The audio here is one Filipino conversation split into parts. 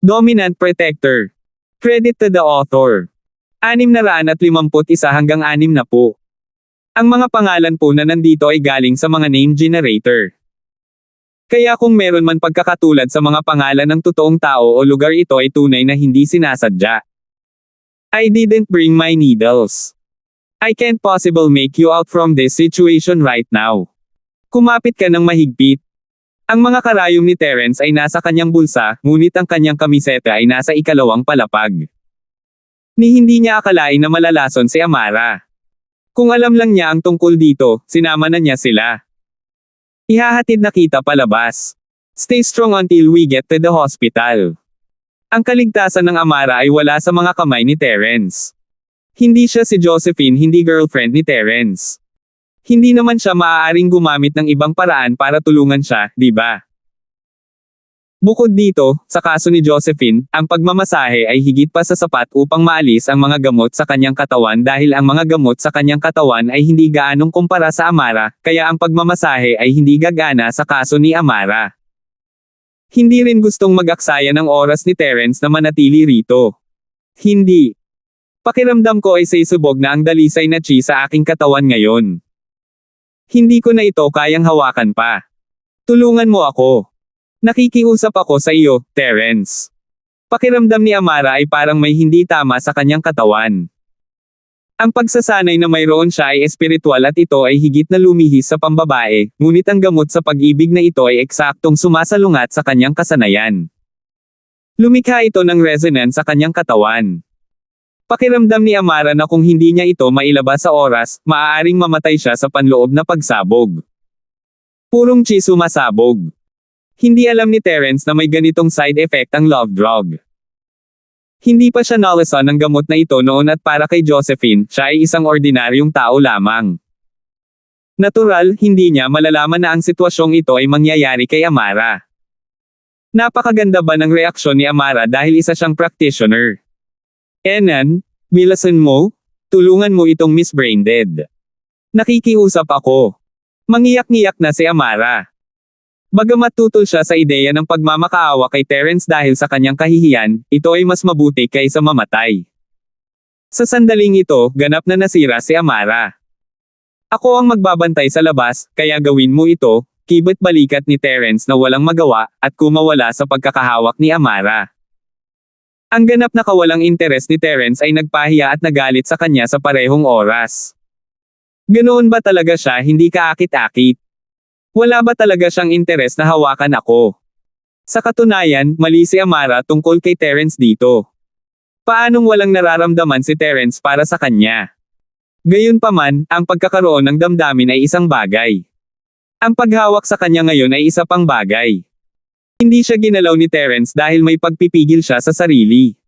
Dominant Protector. Credit to the author. 651 hanggang 60. Ang mga pangalan po na nandito ay galing sa mga name generator. Kaya kung meron man pagkakatulad sa mga pangalan ng totoong tao o lugar, ito ay tunay na hindi sinasadya. I didn't bring my needles. I can't possibly make you out from this situation right now. Kumapit ka ng mahigpit. Ang mga karayom ni Terence ay nasa kanyang bulsa, ngunit ang kanyang kamiseta ay nasa ikalawang palapag. Ni hindi niya akalain na malalason si Amara. Kung alam lang niya ang tungkol dito, sinama na niya sila. Ihahatid na kita palabas. Stay strong until we get to the hospital. Ang kaligtasan ng Amara ay wala sa mga kamay ni Terence. Hindi siya si Josephine, hindi girlfriend ni Terence. Hindi naman siya maaaring gumamit ng ibang paraan para tulungan siya, di ba? Bukod dito, sa kaso ni Josephine, ang pagmamasahe ay higit pa sa sapat upang maalis ang mga gamot sa kanyang katawan dahil ang mga gamot sa kanyang katawan ay hindi gaanong kumpara sa Amara, kaya ang pagmamasahe ay hindi gagana sa kaso ni Amara. Hindi rin gustong mag-aksaya ng oras ni Terence na manatili rito. Hindi. Pakiramdam ko ay sisubog na ang dalisay na chi sa aking katawan ngayon. Hindi ko na ito kayang hawakan pa. Tulungan mo ako. Nakikiusap ako sa iyo, Terence. Pakiramdam ni Amara ay parang may hindi tama sa kanyang katawan. Ang pagsasanay na mayroon siya ay espiritual at ito ay higit na lumihis sa pambabae, ngunit ang gamot sa pag-ibig na ito ay eksaktong sumasalungat sa kanyang kasanayan. Lumikha ito ng resonance sa kanyang katawan. Pakiramdam ni Amara na kung hindi niya ito mailabas sa oras, maaaring mamatay siya sa panloob na pagsabog. Purong chi sumasabog. Hindi alam ni Terence na may ganitong side effect ang love drug. Hindi pa siya nalasan ng gamot na ito noon at para kay Josephine, siya ay isang ordinaryong tao lamang. Natural, hindi niya malalaman na ang sitwasyong ito ay mangyayari kay Amara. Napakaganda ba ng reaksyon ni Amara dahil isa siyang practitioner? Enan, bilasan mo? Tulungan mo itong Miss Braindead. Nakikiusap ako. Mangiyak-ngiyak na si Amara. Bagamat tutol siya sa ideya ng pagmamakaawa kay Terence dahil sa kanyang kahihiyan, ito ay mas mabuti kaysa mamatay. Sa sandaling ito, ganap na nasira si Amara. Ako ang magbabantay sa labas, kaya gawin mo ito, kibot balikat ni Terence na walang magawa, at kumawala sa pagkakahawak ni Amara. Ang ganap na kawalang interes ni Terence ay nagpahiya at nagalit sa kanya sa parehong oras. Ganoon ba talaga siya, hindi kaakit-akit? Wala ba talaga siyang interes na hawakan ako? Sa katunayan, mali si Amara tungkol kay Terence dito. Paanong walang nararamdaman si Terence para sa kanya? Gayunpaman, ang pagkakaroon ng damdamin ay isang bagay. Ang paghawak sa kanya ngayon ay isa pang bagay. Hindi siya ginalaw ni Terence dahil may pagpipigil siya sa sarili.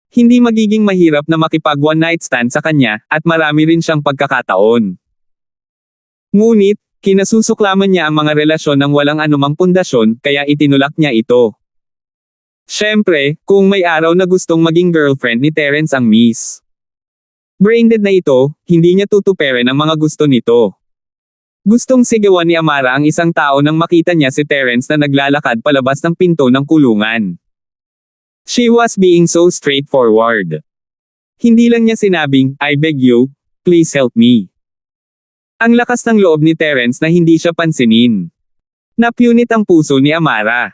Hindi magiging mahirap na makipag one night stand sa kanya, at marami rin siyang pagkakataon. Ngunit, kinasusuklaman niya ang mga relasyon ng walang anumang pundasyon, kaya itinulak niya ito. Siyempre, kung may araw na gustong maging girlfriend ni Terence ang Miss Braindead na ito, hindi niya tutuperin ang mga gusto nito. Gustong sigawan ni Amara ang isang tao nang makita niya si Terence na naglalakad palabas ng pinto ng kulungan. She was being so straightforward. Hindi lang niya sinabing, I beg you, please help me. Ang lakas ng loob ni Terence na hindi siya pansinin. Napunit ang puso ni Amara.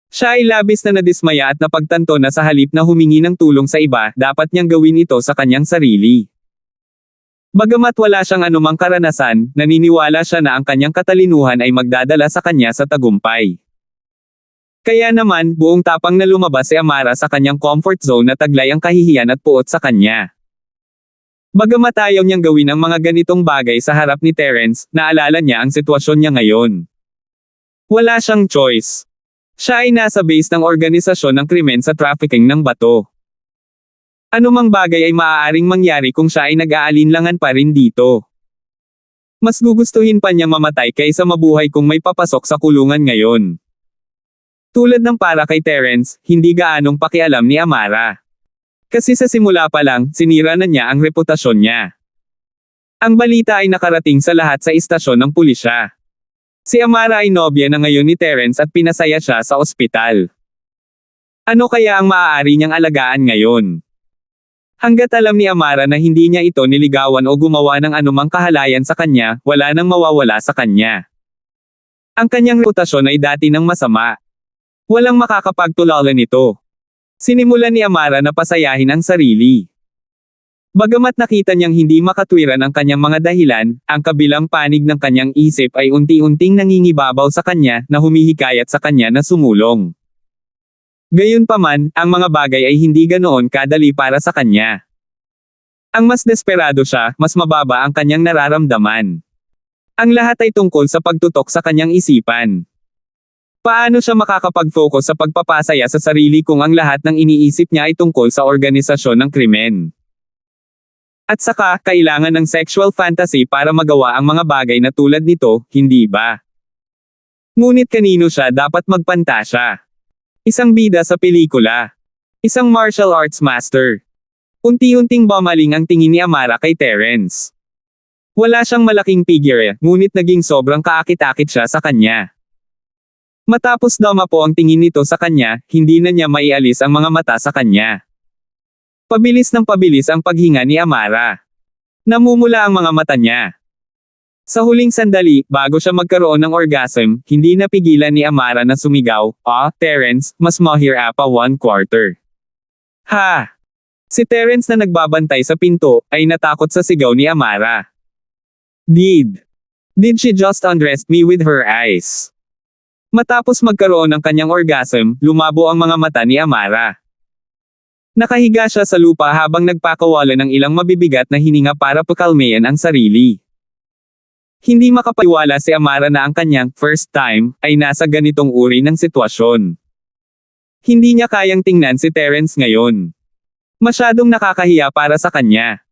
Siya ay labis na nadismaya at napagtanto na sa halip na humingi ng tulong sa iba, dapat niyang gawin ito sa kanyang sarili. Bagamat wala siyang anumang karanasan, naniniwala siya na ang kanyang katalinuhan ay magdadala sa kanya sa tagumpay. Kaya naman, buong tapang na lumabas si Amara sa kanyang comfort zone na taglay ang kahihiyan at puot sa kanya. Bagamat ayaw niyang gawin ang mga ganitong bagay sa harap ni Terence, naalala niya ang sitwasyon niya ngayon. Wala siyang choice. Siya ay nasa base ng organisasyon ng krimen sa trafficking ng bato. Anumang bagay ay maaaring mangyari kung siya ay nag-aalinlangan pa rin dito. Mas gugustuhin pa niya mamatay kaysa mabuhay kung may papasok sa kulungan ngayon. Tulad ng para kay Terence, hindi gaanong pakialam ni Amara. Kasi sa simula pa lang, sinira na niya ang reputasyon niya. Ang balita ay nakarating sa lahat sa istasyon ng pulisya. Si Amara ay nobya na ngayon ni Terence at pinasaya siya sa ospital. Ano kaya ang maaari niyang alagaan ngayon? Hanggat alam ni Amara na hindi niya ito niligawan o gumawa ng anumang kahalayan sa kanya, wala nang mawawala sa kanya. Ang kanyang reputasyon ay dati ng masama. Walang makakapagtulala nito. Sinimulan ni Amara na pasayahin ang sarili. Bagamat nakita niyang hindi makatwiran ang kanyang mga dahilan, ang kabilang panig ng kanyang isip ay unti-unting nangingibabaw sa kanya na humihikayat sa kanya na sumulong. Gayunpaman, ang mga bagay ay hindi ganoon kadali para sa kanya. Ang mas desperado siya, mas mababa ang kanyang nararamdaman. Ang lahat ay tungkol sa pagtutok sa kanyang isipan. Paano siya makakapag-focus sa pagpapasaya sa sarili kung ang lahat ng iniisip niya ay tungkol sa organisasyon ng krimen? At saka, kailangan ng sexual fantasy para magawa ang mga bagay na tulad nito, hindi ba? Ngunit kanino siya dapat magpantasya? Isang bida sa pelikula. Isang martial arts master. Unti-unting bumaling ang tingin ni Amara kay Terence. Wala siyang malaking figure, ngunit naging sobrang kaakit-akit siya sa kanya. Matapos dumapo ang tingin nito sa kanya, hindi na niya maialis ang mga mata sa kanya. Pabilis ng pabilis ang paghinga ni Amara. Namumula ang mga mata niya. Sa huling sandali, bago siya magkaroon ng orgasm, hindi napigilan ni Amara na sumigaw, Terence, mas mahir pa 1/4. Ha! Si Terence na nagbabantay sa pinto, ay natakot sa sigaw ni Amara. Did she just undress me with her eyes? Matapos magkaroon ng kanyang orgasm, lumabo ang mga mata ni Amara. Nakahiga siya sa lupa habang nagpakawala ng ilang mabibigat na hininga para pakalmayan ang sarili. Hindi makapaniwala si Amara na ang kanyang first time ay nasa ganitong uri ng sitwasyon. Hindi niya kayang tingnan si Terence ngayon. Masyadong nakakahiya para sa kanya.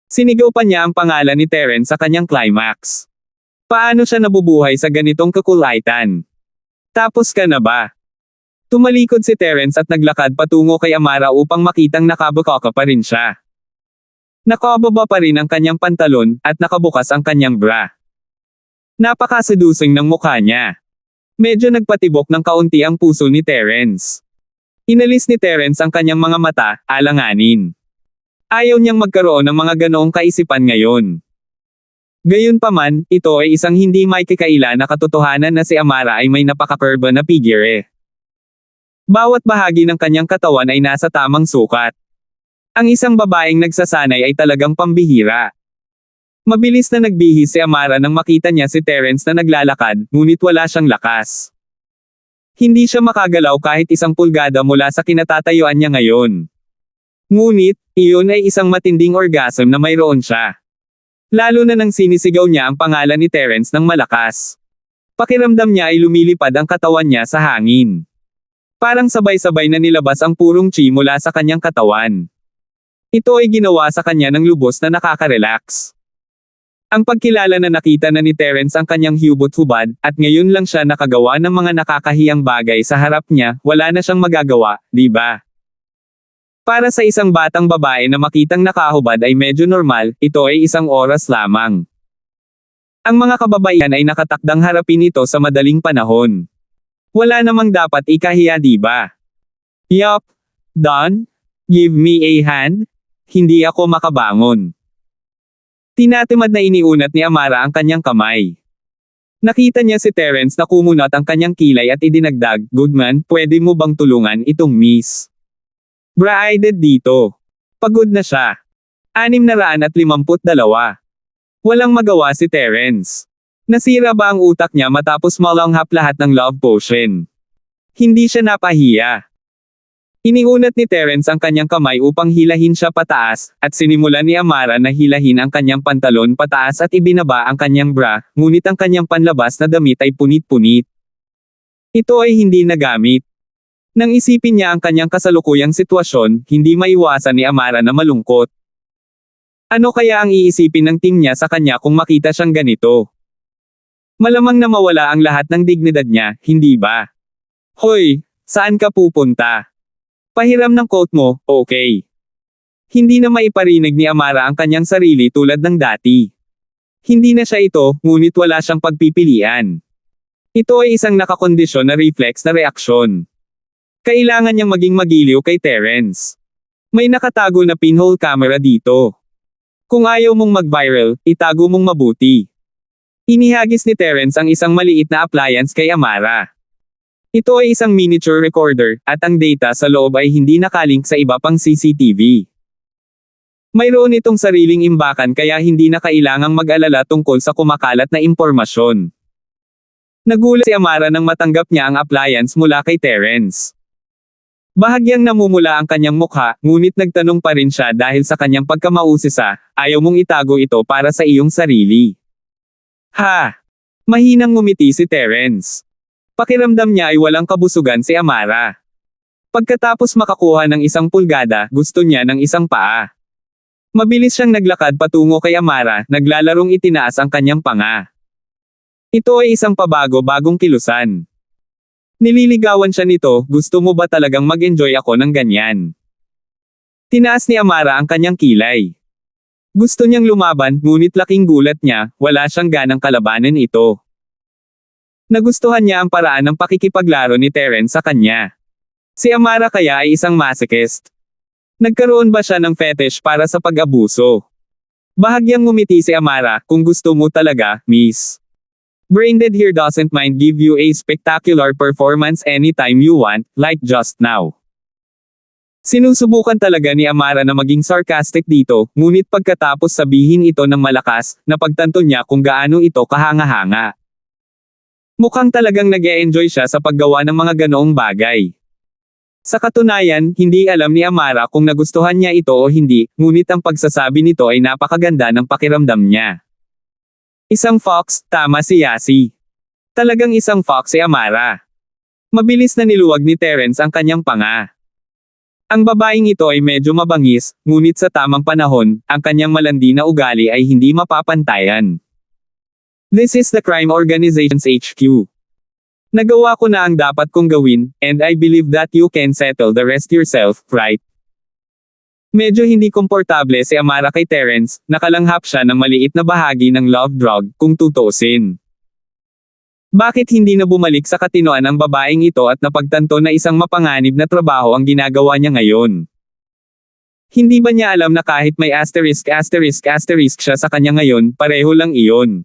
Sinigaw pa niya ang pangalan ni Terence sa kanyang climax. Paano siya nabubuhay sa ganitong kakulaitan? Tapos ka na ba? Tumalikod si Terence at naglakad patungo kay Amara upang makitang nakabukaka pa rin siya. Nakababa pa rin ang kanyang pantalon, at nakabukas ang kanyang bra. Napakaseducing ng mukha niya. Medyo nagpatibok ng kaunti ang puso ni Terence. Inalis ni Terence ang kanyang mga mata, alanganin. Ayaw niyang magkaroon ng mga ganoong kaisipan ngayon. Gayunpaman, ito ay isang hindi may kikaila na katotohanan na si Amara ay may napakakurba na figure. Bawat bahagi ng kanyang katawan ay nasa tamang sukat. Ang isang babaeng nagsasanay ay talagang pambihira. Mabilis na nagbihis si Amara nang makita niya si Terence na naglalakad, ngunit wala siyang lakas. Hindi siya makagalaw kahit isang pulgada mula sa kinatatayuan niya ngayon. Ngunit, iyon ay isang matinding orgasm na mayroon siya. Lalo na nang sinisigaw niya ang pangalan ni Terence ng malakas. Pakiramdam niya ay lumilipad ang katawan niya sa hangin. Parang sabay-sabay na nilabas ang purong chi mula sa kanyang katawan. Ito ay ginawa sa kanya ng lubos na nakaka-relax. Ang pagkilala na nakita na ni Terence ang kanyang hubot-hubad, at ngayon lang siya nakagawa ng mga nakakahiyang bagay sa harap niya, wala na siyang magagawa, di ba? Para sa isang batang babae na makitang nakahubad ay medyo normal, ito ay isang oras lamang. Ang mga kababaihan ay nakatakdang harapin ito sa madaling panahon. Wala namang dapat ikahiya, di ba? Yup. Don? Give me a hand? Hindi ako makabangon. Tinatimad na iniunat ni Amara ang kanyang kamay. Nakita niya si Terence na kumunat ang kanyang kilay at idinagdag, Goodman, pwede mo bang tulungan itong miss? Braided dito. Pagod na siya. 652. Walang magawa si Terence. Nasira ba ang utak niya matapos malanghap lahat ng love potion? Hindi siya napahiya. Iniunat ni Terence ang kanyang kamay upang hilahin siya pataas, at sinimulan ni Amara na hilahin ang kanyang pantalon pataas at ibinaba ang kanyang bra, ngunit ang kanyang panlabas na damit ay punit-punit. Ito ay hindi nagamit. Nang isipin niya ang kanyang kasalukuyang sitwasyon, hindi maiwasan ni Amara na malungkot. Ano kaya ang iisipin ng team niya sa kanya kung makita siyang ganito? Malamang na mawala ang lahat ng dignidad niya, hindi ba? Hoy, saan ka pupunta? Pahiram ng coat mo, okay. Hindi na maiparinig ni Amara ang kanyang sarili tulad ng dati. Hindi na siya ito, ngunit wala siyang pagpipilian. Ito ay isang nakakondisyon na reflex na reaksyon. Kailangan niyang maging magiliw kay Terence. May nakatago na pinhole camera dito. Kung ayaw mong mag-viral, itago mong mabuti. Inihagis ni Terence ang isang maliit na appliance kay Amara. Ito ay isang miniature recorder, at ang data sa loob ay hindi nakalink sa iba pang CCTV. Mayroon itong sariling imbakan kaya hindi na kailangang mag-alala tungkol sa kumakalat na impormasyon. Nagulat si Amara nang matanggap niya ang appliance mula kay Terence. Bahagyang namumula ang kanyang mukha, ngunit nagtanong pa rin siya dahil sa kanyang pagkamausisa, ayaw mong itago ito para sa iyong sarili. Ha! Mahinang ngumiti si Terence. Pakiramdam niya ay walang kabusugan si Amara. Pagkatapos makakuha ng 1 pulgada, gusto niya ng 1 paa. Mabilis siyang naglakad patungo kay Amara, naglalarong itinaas ang kanyang panga. Ito ay isang pabago-bagong kilusan. Nililigawan siya nito, gusto mo ba talagang mag-enjoy ako ng ganyan? Tinaas ni Amara ang kanyang kilay. Gusto niyang lumaban, ngunit laking gulat niya, wala siyang ganang kalabanin ito. Nagustuhan niya ang paraan ng pakikipaglaro ni Terence sa kanya. Si Amara kaya ay isang masochist. Nagkaroon ba siya ng fetish para sa pag-abuso? Bahagyang ngumiti si Amara, kung gusto mo talaga, miss. Braindead here doesn't mind give you a spectacular performance anytime you want, like just now. Sinusubukan talaga ni Amara na maging sarcastic dito, ngunit pagkatapos sabihin ito ng malakas, napagtanto niya kung gaano ito kahanga-hanga. Mukhang talagang nag-e-enjoy siya sa paggawa ng mga ganoong bagay. Sa katunayan, hindi alam ni Amara kung nagustuhan niya ito o hindi, ngunit ang pagsasabi nito ay napakaganda ng pakiramdam niya. Isang fox, tama si Yasi. Talagang isang fox si Amara. Mabilis na niluwag ni Terence ang kanyang panga. Ang babaeng ito ay medyo mabangis, ngunit sa tamang panahon, ang kanyang malandi na ugali ay hindi mapapantayan. This is the Crime Organization's HQ. Nagawa ko na ang dapat kong gawin, and I believe that you can settle the rest yourself, right? Medyo hindi komportable si Amara kay Terence, nakalanghap siya ng maliit na bahagi ng love drug, kung tutuusin. Bakit hindi na bumalik sa katinoan ang babaeng ito at napagtanto na isang mapanganib na trabaho ang ginagawa niya ngayon? Hindi ba niya alam na kahit may asterisk siya sa kanya ngayon, pareho lang iyon?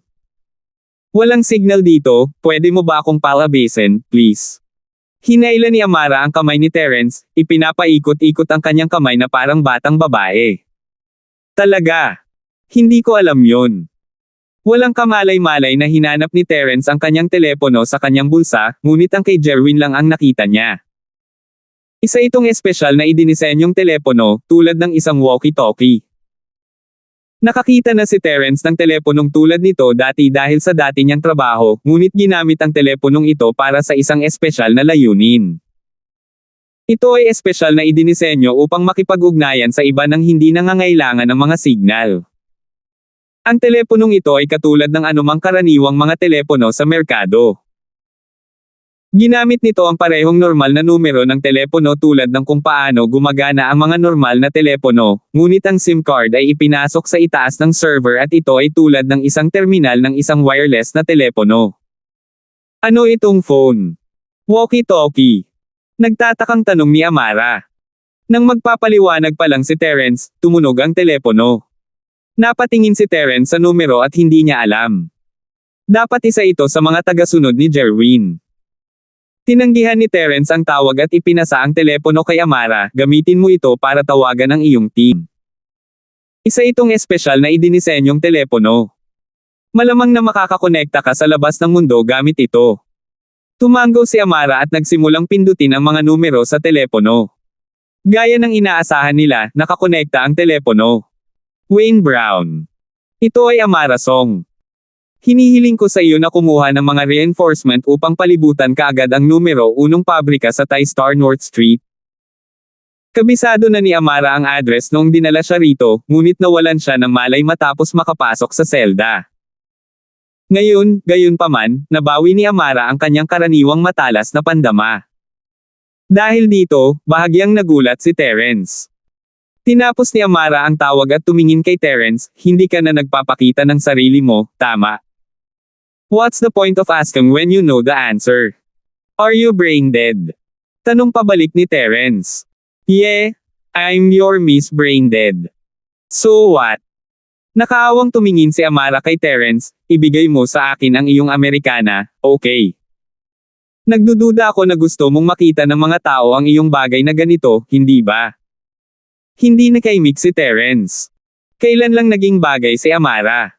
Walang signal dito, pwede mo ba akong palabasin, please? Hinayla ni Amara ang kamay ni Terence, ipinapaikot-ikot ang kanyang kamay na parang batang babae. Talaga? Hindi ko alam yon. Walang kamalay-malay na hinanap ni Terence ang kanyang telepono sa kanyang bulsa, ngunit ang kay Jerwin lang ang nakita niya. Isa itong espesyal na idinisenyong telepono, tulad ng isang walkie-talkie. Nakakita na si Terence ng teleponong tulad nito dati dahil sa dati niyang trabaho, ngunit ginamit ang teleponong ito para sa isang espesyal na layunin. Ito ay espesyal na idinisenyo upang makipag-ugnayan sa iba nang hindi nangangailangan ng mga signal. Ang teleponong ito ay katulad ng anumang karaniwang mga telepono sa merkado. Ginamit nito ang parehong normal na numero ng telepono tulad ng kung paano gumagana ang mga normal na telepono, ngunit ang SIM card ay ipinasok sa itaas ng server at ito ay tulad ng isang terminal ng isang wireless na telepono. Ano itong phone? Walkie-talkie. Nagtatakang tanong ni Amara. Nang magpapaliwanag pa lang si Terence, tumunog ang telepono. Napatingin si Terence sa numero at hindi niya alam. Dapat isa ito sa mga tagasunod ni Jerwin. Tinanggihan ni Terence ang tawag at ipinasa ang telepono kay Amara, gamitin mo ito para tawagan ang iyong team. Isa itong espesyal na idinisenyong telepono. Malamang na makakakonekta ka sa labas ng mundo gamit ito. Tumango si Amara at nagsimulang pindutin ang mga numero sa telepono. Gaya ng inaasahan nila, nakakonekta ang telepono. Wayne Brown. Ito ay Amara Song. Hinihiling ko sa iyo na kumuha ng mga reinforcement upang palibutan kaagad ang numero 1 pabrika sa TriStar North Street. Kabisado na ni Amara ang address noong dinala siya rito, ngunit nawalan siya ng malay matapos makapasok sa selda. Ngayon, gayunpaman, nabawi ni Amara ang kanyang karaniwang matalas na pandama. Dahil dito, bahagyang nagulat si Terence. Tinapos ni Amara ang tawag at tumingin kay Terence, hindi ka na nagpapakita ng sarili mo, tama? What's the point of asking when you know the answer? Are you brain dead? Tanong pabalik ni Terence. Yeah, I'm your Miss Braindead. So what? Nakaawang tumingin si Amara kay Terence, ibigay mo sa akin ang iyong Amerikana, okay? Nagdududa ako na gusto mong makita ng mga tao ang iyong bagay na ganito, hindi ba? Hindi nakaimik si Terence. Kailan lang naging bagay si Amara?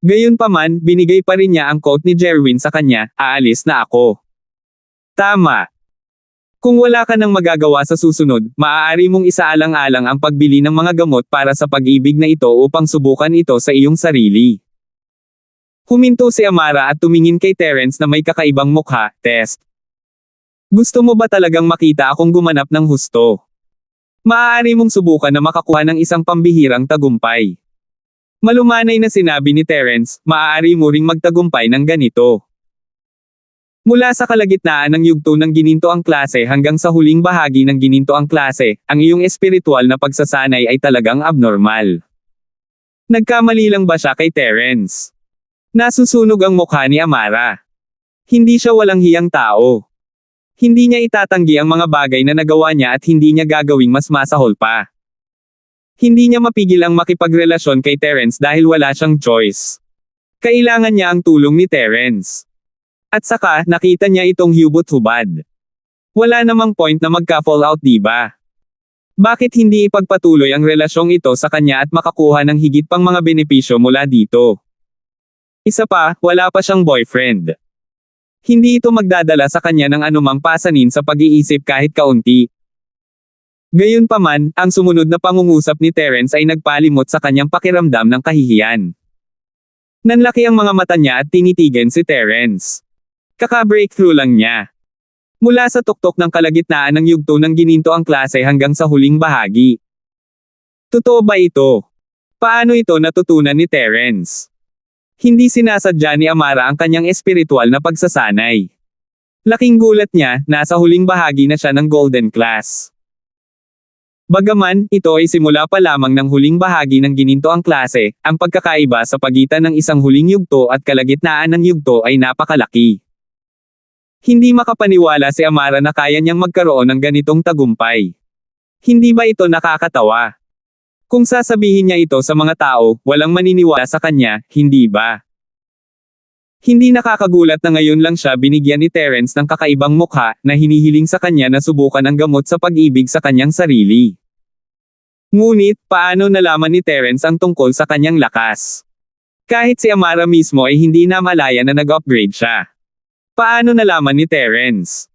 Gayunpaman, binigay pa rin niya ang coat ni Jerwin sa kanya, aalis na ako. Tama. Kung wala ka nang magagawa sa susunod, maaari mong isaalang-alang ang pagbili ng mga gamot para sa pag-ibig na ito upang subukan ito sa iyong sarili. Huminto si Amara at tumingin kay Terence na may kakaibang mukha, test. Gusto mo ba talagang makita akong gumanap ng husto? Maaari mong subukan na makakuha ng isang pambihirang tagumpay. Malumanay na sinabi ni Terence, maaari mo ring magtagumpay ng ganito. Mula sa kalagitnaan ng yugto ng ginintoang klase hanggang sa huling bahagi ng ginintoang klase, ang iyong espiritual na pagsasanay ay talagang abnormal. Nagkamali lang ba siya kay Terence? Nasusunog ang mukha ni Amara. Hindi siya walang hiyang tao. Hindi niya itatanggi ang mga bagay na nagawa niya at hindi niya gagawing mas masahol pa. Hindi niya mapigil ang makipagrelasyon kay Terence dahil wala siyang choice. Kailangan niya ang tulong ni Terence. At saka, nakita niya itong hubot-hubad. Wala namang point na magka-fallout, diba? Bakit hindi ipagpatuloy ang relasyong ito sa kanya at makakuha ng higit pang mga benepisyo mula dito? Isa pa, wala pa siyang boyfriend. Hindi ito magdadala sa kanya ng anumang pasanin sa pag-iisip kahit kaunti. Gayunpaman, ang sumunod na pangungusap ni Terence ay nagpalimot sa kanyang pakiramdam ng kahihiyan. Nanlaki ang mga mata niya at tinitigan si Terence. Kaka-breakthrough lang niya. Mula sa tuktok ng kalagitnaan ng yugto ng gininto ang klase hanggang sa huling bahagi. Totoo ba ito? Paano ito natutunan ni Terence? Hindi sinasadya ni Amara ang kanyang espiritual na pagsasanay. Laking gulat niya, nasa huling bahagi na siya ng Golden Class. Bagaman, ito ay simula pa lamang ng huling bahagi ng gininto ang klase, ang pagkakaiba sa pagitan ng isang huling yugto at kalagitnaan ng yugto ay napakalaki. Hindi makapaniwala si Amara na kaya niyang magkaroon ng ganitong tagumpay. Hindi ba ito nakakatawa? Kung sasabihin niya ito sa mga tao, walang maniniwala sa kanya, hindi ba? Hindi nakakagulat na ngayon lang siya binigyan ni Terence ng kakaibang mukha na hinihiling sa kanya na subukan ang gamot sa pag-ibig sa kanyang sarili. Ngunit, paano nalaman ni Terence ang tungkol sa kanyang lakas? Kahit si Amara mismo ay hindi namalaya na nag-upgrade siya. Paano nalaman ni Terence?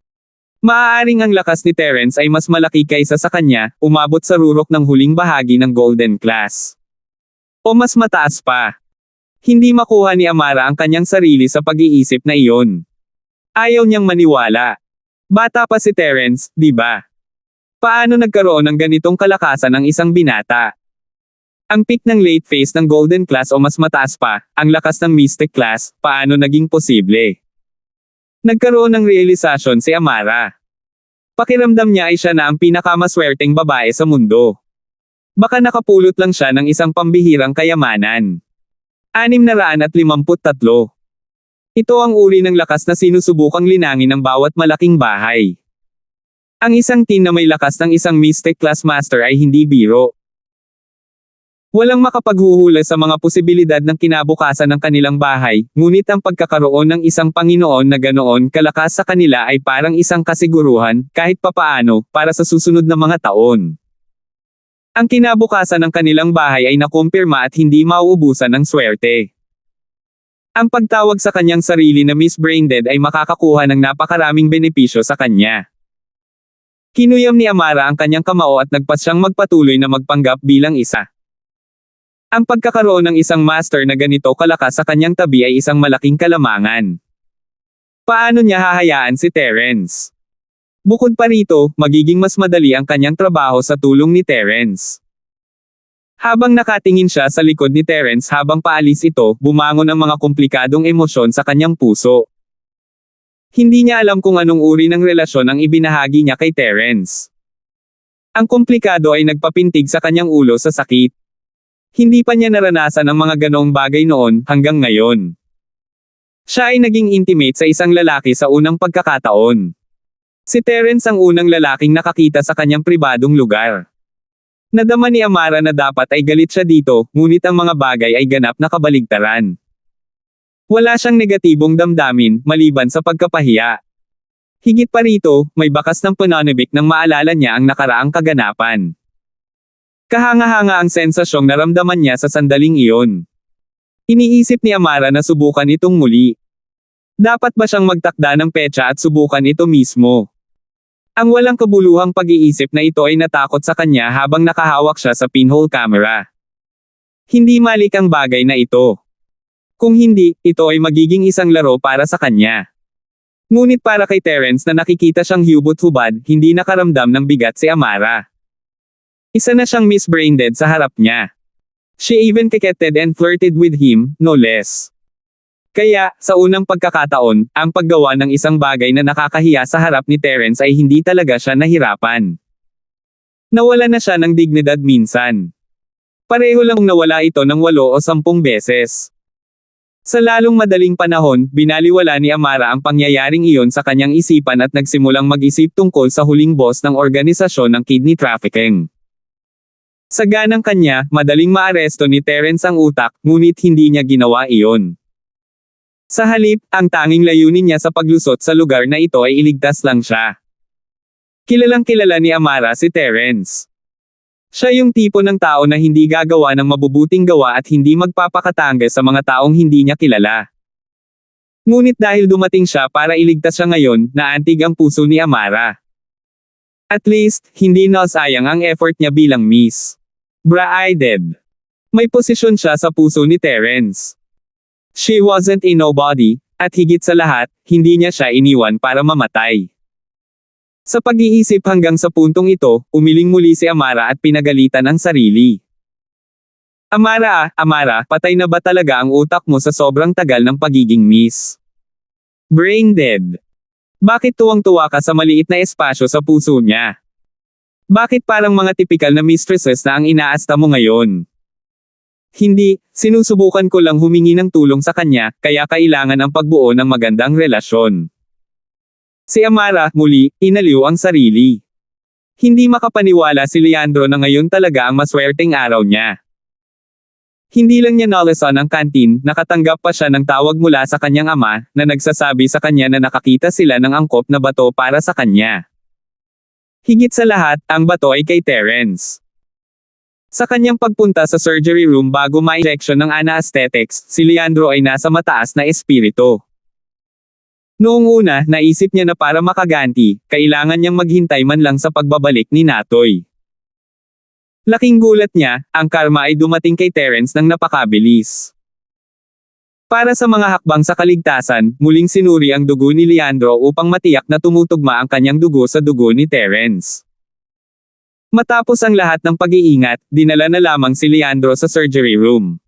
Maaaring ang lakas ni Terence ay mas malaki kaysa sa kanya, umabot sa rurok ng huling bahagi ng Golden Class. O mas mataas pa. Hindi makuha ni Amara ang kanyang sarili sa pag-iisip na iyon. Ayaw niyang maniwala. Bata pa si Terence, di ba? Paano nagkaroon ng ganitong kalakasan ang isang binata? Ang peak ng late phase ng Golden Class o mas mataas pa, ang lakas ng Mystic Class, paano naging posible? Nagkaroon ng realisasyon si Amara. Pakiramdam niya ay siya na ang pinakamaswerteng babae sa mundo. Baka nakapulot lang siya ng isang pambihirang kayamanan. 653. Ito ang uri ng lakas na sinusubukang linangin ng bawat malaking bahay. Ang isang team na may lakas ng isang Mystic Class Master ay hindi biro. Walang makapaghuhula sa mga posibilidad ng kinabukasan ng kanilang bahay, ngunit ang pagkakaroon ng isang Panginoon na ganoon kalakas sa kanila ay parang isang kasiguruhan, kahit papaano, para sa susunod na mga taon. Ang kinabukasan ng kanilang bahay ay nakumpirma at hindi mauubusan ng swerte. Ang pagtawag sa kanyang sarili na Miss Braindead ay makakakuha ng napakaraming benepisyo sa kanya. Kinuyam ni Amara ang kanyang kamao at nagpasyang magpatuloy na magpanggap bilang isa. Ang pagkakaroon ng isang master na ganito kalakas sa kanyang tabi ay isang malaking kalamangan. Paano niya hahayaan si Terence? Bukod pa rito, magiging mas madali ang kanyang trabaho sa tulong ni Terence. Habang nakatingin siya sa likod ni Terence habang paalis ito, bumangon ang mga komplikadong emosyon sa kanyang puso. Hindi niya alam kung anong uri ng relasyon ang ibinahagi niya kay Terence. Ang komplikado ay nagpapintig sa kanyang ulo sa sakit. Hindi pa niya naranasan ang mga ganoong bagay noon, hanggang ngayon. Siya ay naging intimate sa isang lalaki sa unang pagkakataon. Si Terence ang unang lalaking nakakita sa kanyang pribadong lugar. Nadama ni Amara na dapat ay galit siya dito, ngunit ang mga bagay ay ganap na kabaligtaran. Wala siyang negatibong damdamin, maliban sa pagkapahiya. Higit pa rito, may bakas ng pananabik nang maalala niya ang nakaraang kaganapan. Kahanga-hanga ang sensasyong naramdaman niya sa sandaling iyon. Iniisip ni Amara na subukan itong muli. Dapat ba siyang magtakda ng petsa at subukan ito mismo? Ang walang kabuluhang pag-iisip na ito ay natakot sa kanya habang nakahawak siya sa pinhole camera. Hindi malik ang bagay na ito. Kung hindi, ito ay magiging isang laro para sa kanya. Ngunit para kay Terence na nakikita siyang hubot-hubad, hindi nakaramdam ng bigat si Amara. Isa na siyang Miss Braindead sa harap niya. She even coquetted and flirted with him, no less. Kaya, sa unang pagkakataon, ang paggawa ng isang bagay na nakakahiya sa harap ni Terence ay hindi talaga siya nahirapan. Nawala na siya ng dignidad minsan. Pareho lang nawala ito ng 8 o 10 beses. Sa lalong madaling panahon, binaliwala ni Amara ang pangyayaring iyon sa kanyang isipan at nagsimulang mag-isip tungkol sa huling boss ng organisasyon ng kidney trafficking. Sa ganang kanya, madaling maaresto ni Terence ang utak, ngunit hindi niya ginawa iyon. Sa halip, ang tanging layunin niya sa paglusot sa lugar na ito ay iligtas lang siya. Kilalang kilala ni Amara si Terence. Siya yung tipo ng tao na hindi gagawa ng mabubuting gawa at hindi magpapakatanggi sa mga taong hindi niya kilala. Ngunit dahil dumating siya para iligtas siya ngayon, naantig ang puso ni Amara. At least, hindi nasayang ang effort niya bilang Miss Braindead. May posisyon siya sa puso ni Terence. She wasn't a nobody, at higit sa lahat, hindi niya siya iniwan para mamatay. Sa pag-iisip hanggang sa puntong ito, umiling muli si Amara at pinagalitan ang sarili. Amara, patay na ba talaga ang utak mo sa sobrang tagal ng pagiging Miss Braindead? Bakit tuwang-tuwa ka sa maliit na espasyo sa puso niya? Bakit parang mga tipikal na mistresses na ang inaasta mo ngayon? Hindi, sinusubukan ko lang humingi ng tulong sa kanya, kaya kailangan ang pagbuo ng magandang relasyon. Si Amara, muli, inaliw ang sarili. Hindi makapaniwala si Leandro na ngayon talaga ang maswerteng araw niya. Hindi lang niya nalasan ang kantin, nakatanggap pa siya ng tawag mula sa kanyang ama, na nagsasabi sa kanya na nakakita sila ng angkop na bato para sa kanya. Higit sa lahat, ang bato ay kay Terence. Sa kanyang pagpunta sa surgery room bago ma-injection ng anesthetics, si Leandro ay nasa mataas na espiritu. Noong una, naisip niya na para makaganti, kailangan niyang maghintay man lang sa pagbabalik ni Natoy. Laking gulat niya, ang karma ay dumating kay Terence ng napakabilis. Para sa mga hakbang sa kaligtasan, muling sinuri ang dugo ni Leandro upang matiyak na tumutugma ang kanyang dugo sa dugo ni Terence. Matapos ang lahat ng pag-iingat, dinala na lamang si Leandro sa surgery room.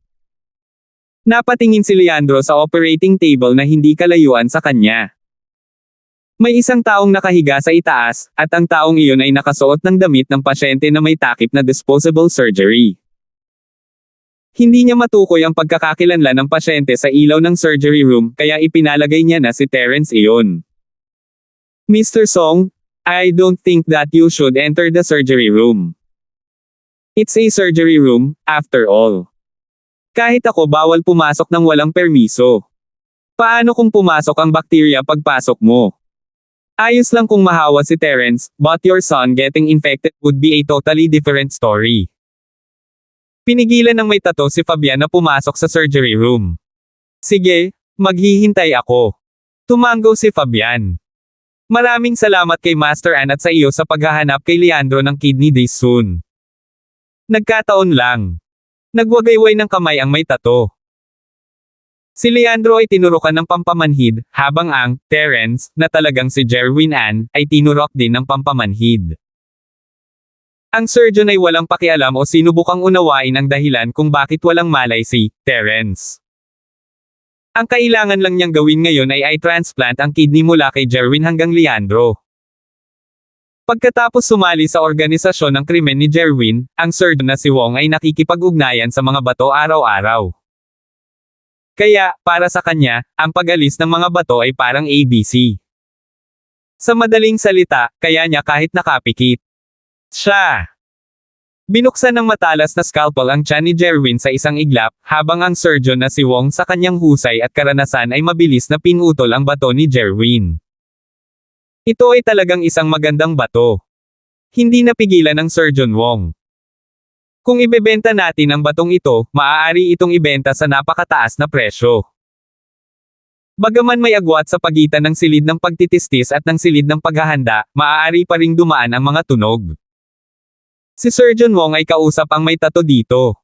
Napatingin si Leandro sa operating table na hindi kalayuan sa kanya. May isang taong nakahiga sa itaas, at ang taong iyon ay nakasuot ng damit ng pasyente na may takip na disposable surgery. Hindi niya matukoy ang pagkakakilanlan ng pasyente sa ilaw ng surgery room, kaya ipinalagay niya na si Terence iyon. Mr. Song, I don't think that you should enter the surgery room. It's a surgery room, after all. Kahit ako bawal pumasok ng walang permiso. Paano kung pumasok ang bakterya pagpasok mo? Ayos lang kung mahawa si Terence, but your son getting infected would be a totally different story. Pinigilan ng may tato si Fabian na pumasok sa surgery room. Sige, maghihintay ako. Tumango si Fabian. Maraming salamat kay Master Ann at sa iyo sa paghahanap kay Leandro ng kidney this soon. Nagkataon lang. Nagwagayway ng kamay ang may tato. Si Leandro ay tinurukan ng pampamanhid, habang ang Terence, na talagang si Jerwin Ann, ay tinurok din ng pampamanhid. Ang surgeon ay walang pakialam o sinubukang unawain ang dahilan kung bakit walang malay si Terence. Ang kailangan lang niyang gawin ngayon ay i-transplant ang kidney mula kay Jerwin hanggang Leandro. Pagkatapos sumali sa organisasyon ng krimen ni Jerwin, ang surgeon na si Wong ay nakikipag-ugnayan sa mga bato araw-araw. Kaya, para sa kanya, ang pag-alis ng mga bato ay parang ABC. Sa madaling salita, kaya niya kahit nakapikit siya. Binuksan ng matalas na scalpel ang tiyan ni Jerwin sa isang iglap, habang ang surgeon na si Wong sa kanyang husay at karanasan ay mabilis na pinutol ang bato ni Jerwin. Ito ay talagang isang magandang bato. Hindi napigilan ng Surgeon Wong. Kung ibebenta natin ang batong ito, maaari itong ibenta sa napakataas na presyo. Bagaman may agwat sa pagitan ng silid ng pagtitistis at ng silid ng paghahanda, maaari pa ring dumaan ang mga tunog. Si Surgeon Wong ay kausap ang may tato dito.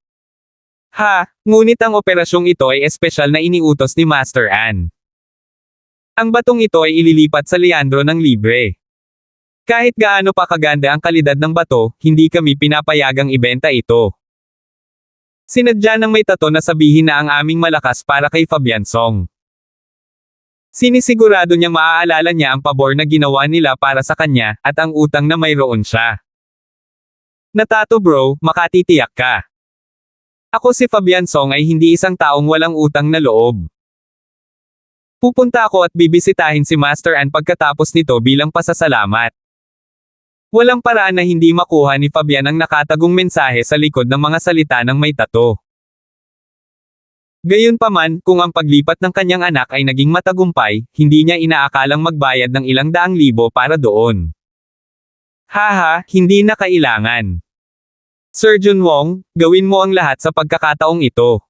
Ngunit ang operasyong ito ay espesyal na iniutos ni Master An. Ang batong ito ay ililipat sa Leandro ng libre. Kahit gaano pa kaganda ang kalidad ng bato, hindi kami pinapayagang ibenta ito. Sinadya ng may tato na sabihin na ang aming malakas para kay Fabian Song. Sinisigurado niyang maaalala niya ang pabor na ginawa nila para sa kanya, at ang utang na mayroon siya. Natato bro, makatitiyak ka. Ako si Fabian Song ay hindi isang taong walang utang na loob. Pupunta ako at bibisitahin si Master An pagkatapos nito bilang pasasalamat. Walang paraan na hindi makuha ni Fabian ang nakatagong mensahe sa likod ng mga salita ng may tato. Gayunpaman, kung ang paglipat ng kanyang anak ay naging matagumpay, hindi niya inaakalang magbayad ng ilang daang libo para doon. Hindi na kailangan. Surgeon Wong, gawin mo ang lahat sa pagkakataong ito.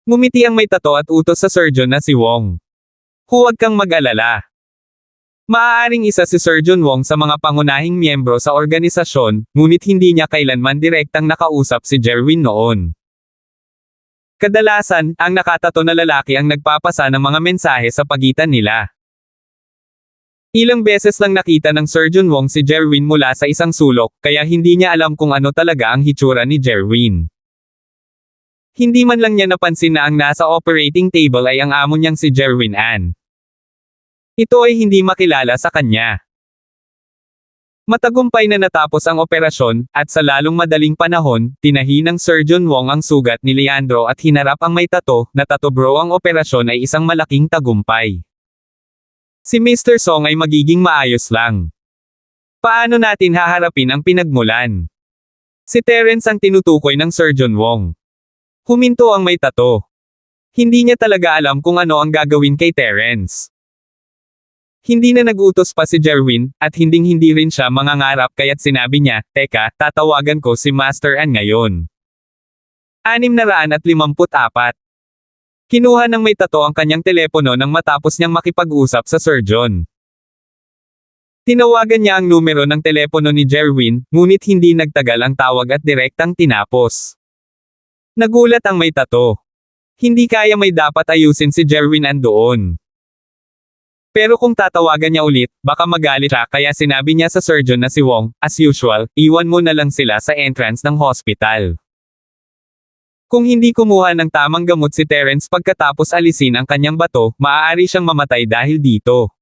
Ngumiti ang may tato at utos sa surgeon na si Wong. Huwag kang mag-alala. Maaaring isa si Surgeon Wong sa mga pangunahing miyembro sa organisasyon, ngunit hindi niya kailanman direktang nakausap si Jerwin noon. Kadalasan, ang nakatato na lalaki ang nagpapasa ng mga mensahe sa pagitan nila. Ilang beses lang nakita ng Surgeon Wong si Jerwin mula sa isang sulok, kaya hindi niya alam kung ano talaga ang hitsura ni Jerwin. Hindi man lang niya napansin na ang nasa operating table ay ang amo niyang si Jerwin An. Ito ay hindi makilala sa kanya. Matagumpay na natapos ang operasyon, at sa lalong madaling panahon, tinahi ng Surgeon Wong ang sugat ni Leandro at hinarap ang may tato, na tato bro ang operasyon ay isang malaking tagumpay. Si Mr. Song ay magiging maayos lang. Paano natin haharapin ang pinagmulan? Si Terence ang tinutukoy ng Surgeon Wong. Huminto ang may tato. Hindi niya talaga alam kung ano ang gagawin kay Terence. Hindi na nag-utos pa si Jerwin, at hinding-hindi rin siya mangangarap kaya't sinabi niya, "Teka, tatawagan ko si Master An ngayon." 654. Kinuha ng may tato ang kanyang telepono nang matapos niyang makipag-usap sa surgeon. Tinawagan niya ang numero ng telepono ni Jerwin, ngunit hindi nagtagal ang tawag at direktang tinapos. Nagulat ang may tato. Hindi kaya may dapat ayusin si Jerwin An doon. Pero kung tatawagan niya ulit, baka magalit siya kaya sinabi niya sa surgeon na si Wong, as usual, iwan mo na lang sila sa entrance ng hospital. Kung hindi kumuha ng tamang gamot si Terence pagkatapos alisin ang kanyang bato, maaari siyang mamatay dahil dito.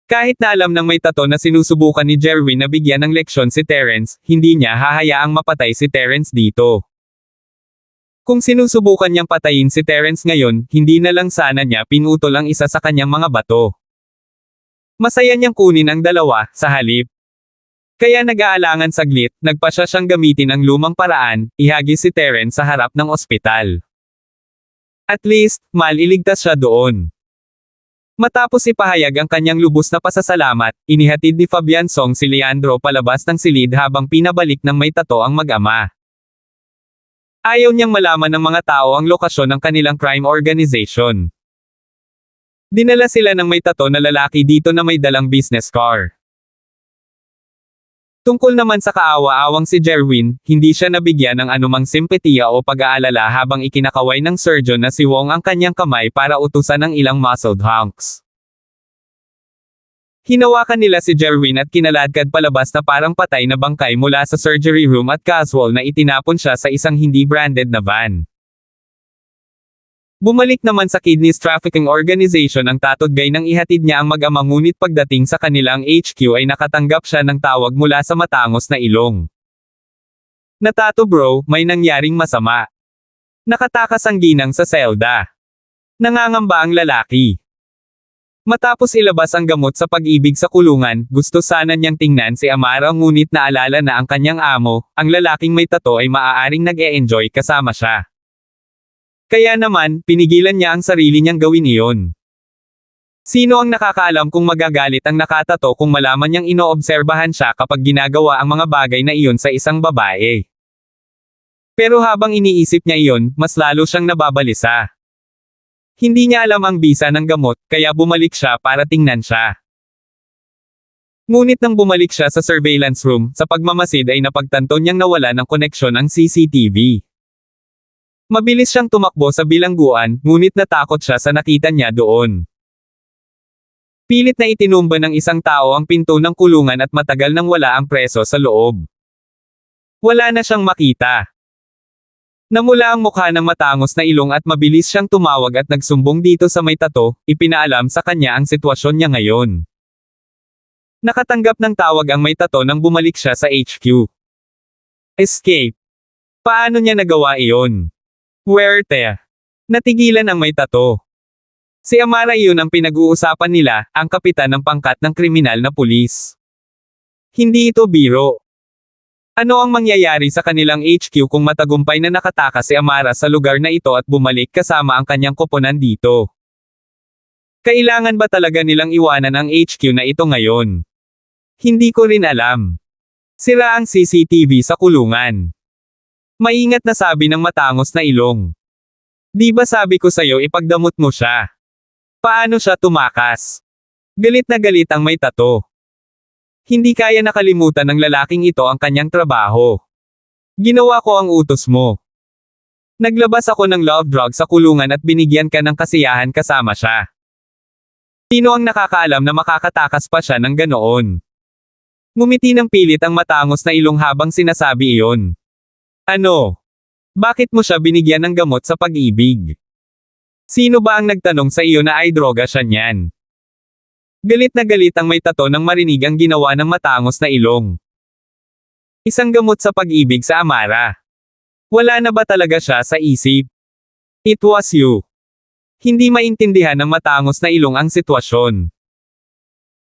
Kahit na alam ng may tato na sinusubukan ni Jerwin na bigyan ng leksyon si Terence, hindi niya hahayaang mapatay si Terence dito. Kung sinusubukan niyang patayin si Terence ngayon, hindi na lang sana niya pinutol ang isa sa kanyang mga bato. Masaya niyang kunin ang dalawa, sa halip. Kaya nag-aalangan saglit, nagpasya siyang gamitin ang lumang paraan, ihagis si Terence sa harap ng ospital. At least, maliligtas siya doon. Matapos ipahayag ang kanyang lubos na pasasalamat, inihatid ni Fabian Song si Leandro palabas ng silid habang pinabalik ng may tato ang mag-ama. Ayaw niyang malaman ng mga tao ang lokasyon ng kanilang crime organization. Dinala sila ng may tato na lalaki dito na may dalang business car. Tungkol naman sa kaawa-awang si Jerwin, hindi siya nabigyan ng anumang simpatiya o pag-aalala habang ikinakaway ng surgeon na si Wong ang kanyang kamay para utusan ng ilang muscled hunks. Hinawakan nila si Jerwin at kinaladkad palabas na parang patay na bangkay mula sa surgery room at casual na itinapon siya sa isang hindi branded na van. Bumalik naman sa Kidneys Trafficking Organization ang tatodgay nang ihatid niya ang mag-ama ngunit pagdating sa kanilang HQ ay nakatanggap siya ng tawag mula sa matangos na ilong. Natato bro, may nangyaring masama. Nakatakas ang ginang sa selda. Nangangamba ang lalaki. Matapos ilabas ang gamot sa pag-ibig sa kulungan, gusto sana niyang tingnan si Amara ngunit naalala na ang kanyang amo, ang lalaking may tato ay maaaring nag-e-enjoy kasama siya. Kaya naman, pinigilan niya ang sarili niyang gawin iyon. Sino ang nakakaalam kung magagalit ang nakatato kung malaman niyang inoobserbahan siya kapag ginagawa ang mga bagay na iyon sa isang babae. Pero habang iniisip niya iyon, mas lalo siyang nababalisa. Hindi niya alam ang bisa ng gamot, kaya bumalik siya para tingnan siya. Ngunit nang bumalik siya sa surveillance room, sa pagmamasid ay napagtanto niyang nawala ng koneksyon ang CCTV. Mabilis siyang tumakbo sa bilangguan, ngunit natakot siya sa nakita niya doon. Pilit na itinumba ng isang tao ang pinto ng kulungan at matagal nang wala ang preso sa loob. Wala na siyang makita. Namula ang mukha ng matangos na ilong at mabilis siyang tumawag at nagsumbong dito sa may tato, ipinaalam sa kanya ang sitwasyon niya ngayon. Nakatanggap ng tawag ang may tato nang bumalik siya sa HQ. Escape. Paano niya nagawa iyon? Huwerte. Natigilan ang may tato. Si Amara iyon ang pinag-uusapan nila, ang kapitan ng pangkat ng kriminal na pulis. Hindi ito biro. Ano ang mangyayari sa kanilang HQ kung matagumpay na nakatakas si Amara sa lugar na ito at bumalik kasama ang kanyang koponan dito? Kailangan ba talaga nilang iwanan ang HQ na ito ngayon? Hindi ko rin alam. Sira ang CCTV sa kulungan. Maingat na sabi ng matangos na ilong. Di ba sabi ko sa'yo ipagdamot mo siya? Paano siya tumakas? Galit na galit ang may tato. Hindi kaya nakalimutan ng lalaking ito ang kanyang trabaho. Ginawa ko ang utos mo. Naglabas ako ng love drug sa kulungan at binigyan ka ng kasiyahan kasama siya. Sino ang nakakaalam na makakatakas pa siya ng ganoon? Ngumiti ng pilit ang matangos na ilong habang sinasabi iyon. Ano? Bakit mo siya binigyan ng gamot sa pag-ibig? Sino ba ang nagtanong sa iyo na ay droga siya niyan? Galit na galit ang may tato nang marinig ang ginawa ng matangos na ilong. Isang gamot sa pag-ibig sa Amara. Wala na ba talaga siya sa isip? It was you. Hindi maintindihan ng matangos na ilong ang sitwasyon.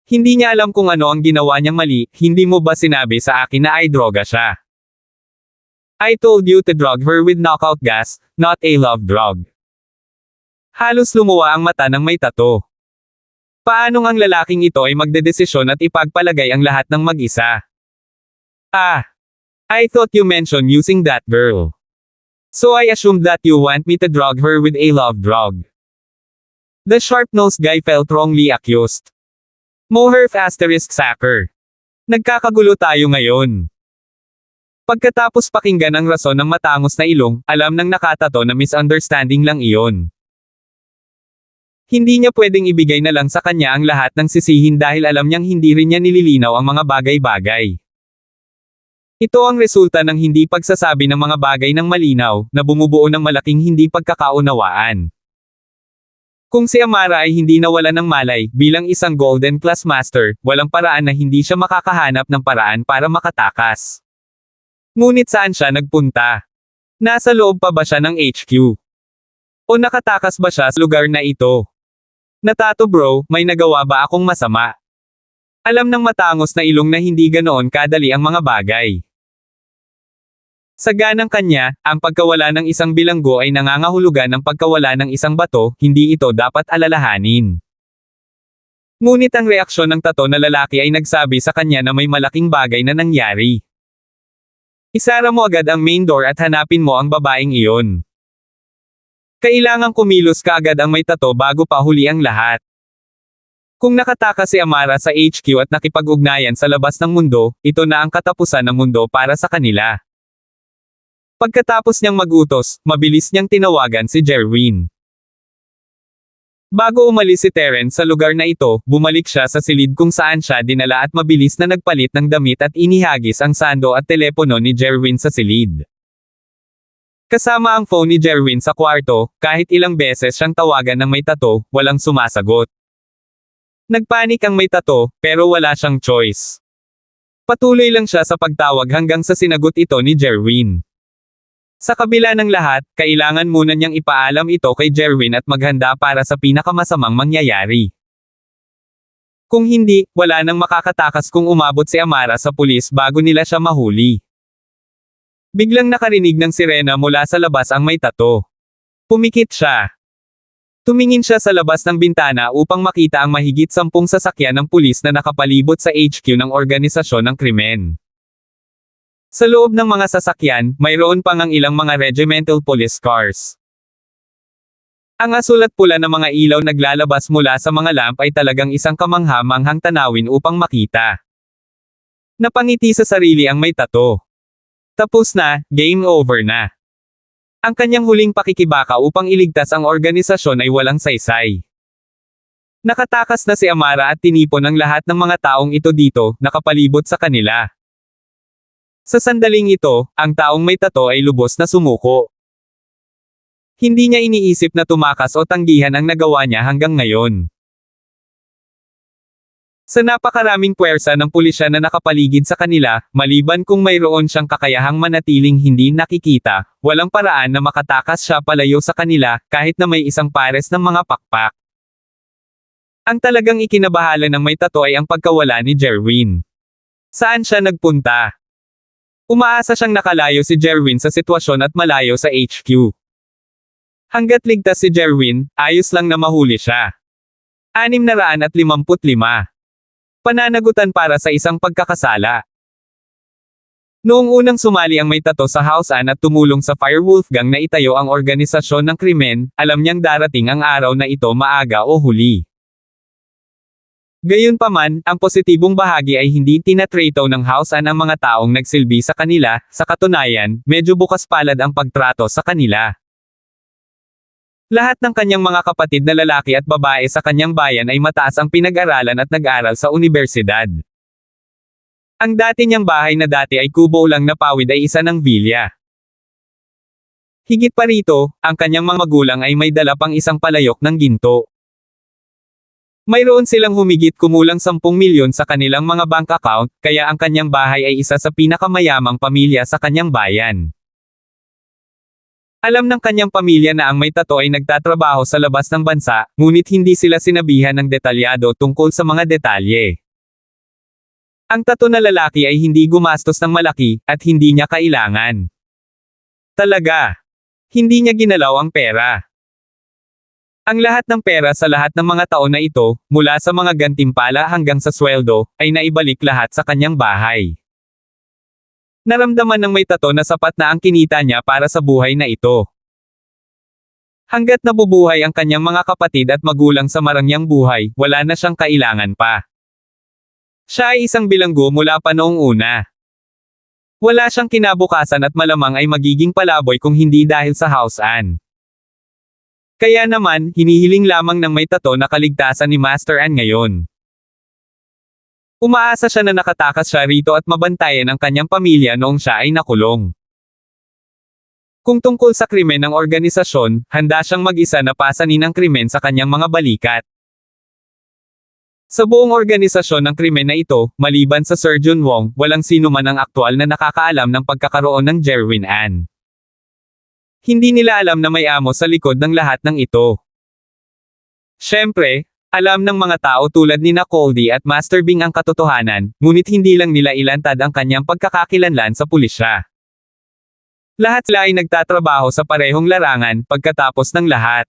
Hindi niya alam kung ano ang ginawa niyang mali, hindi mo ba sinabi sa akin na ay droga siya? I told you to drug her with knockout gas, not a love drug. Halos lumuwa ang mata ng may tato. Paanong ang lalaking ito ay magdedesisyon at ipagpalagay ang lahat ng mag-isa? Ah! I thought you mentioned using that girl. So I assumed that you want me to drug her with a love drug. The sharp-nosed guy felt wrongly accused. Moherf asterisk sacker. Nagkakagulo tayo ngayon. Pagkatapos pakinggan ang rason ng matangos na ilong, alam ng nakatato na misunderstanding lang iyon. Hindi niya pwedeng ibigay na lang sa kanya ang lahat ng sisihin dahil alam niyang hindi rin niya nililinaw ang mga bagay-bagay. Ito ang resulta ng hindi pagsasabi ng mga bagay ng malinaw, na bumubuo ng malaking hindi pagkakaunawaan. Kung si Amara ay hindi nawala ng malay, bilang isang Golden Class Master, walang paraan na hindi siya makakahanap ng paraan para makatakas. Ngunit saan siya nagpunta? Nasa loob pa ba siya ng HQ? O nakatakas ba siya sa lugar na ito? Natato bro, may nagawa ba akong masama? Alam ng matangos na ilong na hindi ganoon kadali ang mga bagay. Sa ganang kanya, ang pagkawala ng isang bilanggo ay nangangahulugan ng pagkawala ng isang bato, hindi ito dapat alalahanin. Ngunit ang reaksyon ng tato na lalaki ay nagsabi sa kanya na may malaking bagay na nangyari. Isara mo agad ang main door at hanapin mo ang babaeng iyon. Kailangang kumilos ka agad ang may tato bago pa huli ang lahat. Kung nakatakas si Amara sa HQ at nakipag-ugnayan sa labas ng mundo, ito na ang katapusan ng mundo para sa kanila. Pagkatapos niyang magutos, mabilis niyang tinawagan si Jerwin. Bago umalis si Terence sa lugar na ito, bumalik siya sa silid kung saan siya dinala at mabilis na nagpalit ng damit at inihagis ang sando at telepono ni Jerwin sa silid. Kasama ang phone ni Jerwin sa kwarto, kahit ilang beses siyang tawagan ng may tato, walang sumasagot. Nagpanik ang may tato, pero wala siyang choice. Patuloy lang siya sa pagtawag hanggang sa sinagot ito ni Jerwin. Sa kabila ng lahat, kailangan muna niyang ipaalam ito kay Jerwin at maghanda para sa pinakamasamang mangyayari. Kung hindi, wala nang makakatakas kung umabot si Amara sa pulis bago nila siya mahuli. Biglang nakarinig ng sirena mula sa labas ang may tato. Pumikit siya. Tumingin siya sa labas ng bintana upang makita ang mahigit 10 sasakyan ng pulis na nakapalibot sa HQ ng organisasyon ng krimen. Sa loob ng mga sasakyan, mayroon pang ang ilang mga regimental police cars. Ang asul at pula na mga ilaw naglalabas mula sa mga lamp ay talagang isang kamangha-manghang tanawin upang makita. Napangiti sa sarili ang may tato. Tapos na, game over na. Ang kanyang huling pakikibaka upang iligtas ang organisasyon ay walang saysay. Nakatakas na si Amara at tinipon ang lahat ng mga taong ito dito, nakapalibot sa kanila. Sa sandaling ito, ang taong may tato ay lubos na sumuko. Hindi niya iniisip na tumakas o tanggihan ang nagawa niya hanggang ngayon. Sa napakaraming puwersa ng pulisya na nakapaligid sa kanila, maliban kung mayroon siyang kakayahang manatiling hindi nakikita, walang paraan na makatakas siya palayo sa kanila, kahit na may isang pares ng mga pakpak. Ang talagang ikinabahala ng may tato ay ang pagkawala ni Jerwin. Saan siya nagpunta? Umaasa siyang nakalayo si Jerwin sa sitwasyon at malayo sa HQ. Hanggat ligtas si Jerwin, ayos lang na mahuli siya. 655. Pananagutan para sa isang pagkakasala. Noong unang sumali ang may tato sa Hausan at tumulong sa Firewolf Gang na itayo ang organisasyon ng krimen, alam niyang darating ang araw na ito maaga o huli. Gayunpaman, ang positibong bahagi ay hindi tinatrato ng Hausan ang mga taong nagsilbi sa kanila, sa katunayan, medyo bukas palad ang pagtrato sa kanila. Lahat ng kanyang mga kapatid na lalaki at babae sa kanyang bayan ay mataas ang pinag-aralan at nag-aral sa unibersidad. Ang dati niyang bahay na dati ay kubo lang na pawid ay isa ng villa. Higit pa rito, ang kanyang mga magulang ay may dala pang isang palayok ng ginto. Mayroon silang humigit kumulang 10 milyon sa kanilang mga bank account, kaya ang kanyang bahay ay isa sa pinakamayamang pamilya sa kanyang bayan. Alam ng kanyang pamilya na ang may tato ay nagtatrabaho sa labas ng bansa, ngunit hindi sila sinabihan ng detalyado tungkol sa mga detalye. Ang tato na lalaki ay hindi gumastos ng malaki, at hindi niya kailangan. Talaga. Hindi niya ginalaw ang pera. Ang lahat ng pera sa lahat ng mga taon na ito, mula sa mga gantimpala hanggang sa sweldo, ay naibalik lahat sa kanyang bahay. Naramdaman ng may tato na sapat na ang kinita niya para sa buhay na ito. Hanggat nabubuhay ang kanyang mga kapatid at magulang sa marangyang buhay, wala na siyang kailangan pa. Siya ay isang bilanggo mula pa noong una. Wala siyang kinabukasan at malamang ay magiging palaboy kung hindi dahil sa Hausan. Kaya naman, hinihiling lamang ng may tato na kaligtasan ni Master An ngayon. Umaasa siya na nakatakas siya rito at mabantayan ang kanyang pamilya noong siya ay nakulong. Kung tungkol sa krimen ng organisasyon, handa siyang mag-isa na pasanin ang krimen sa kanyang mga balikat. Sa buong organisasyon ng krimen na ito, maliban sa Sir Jun Wong, walang sino man ang aktwal na nakakaalam ng pagkakaroon ng Jerwin An. Hindi nila alam na may amo sa likod ng lahat ng ito. Siyempre, alam ng mga tao tulad ni Coldy at Master Bing ang katotohanan, ngunit hindi lang nila ilantad ang kanyang pagkakakilanlan sa pulisya. Lahat sila ay nagtatrabaho sa parehong larangan, pagkatapos ng lahat.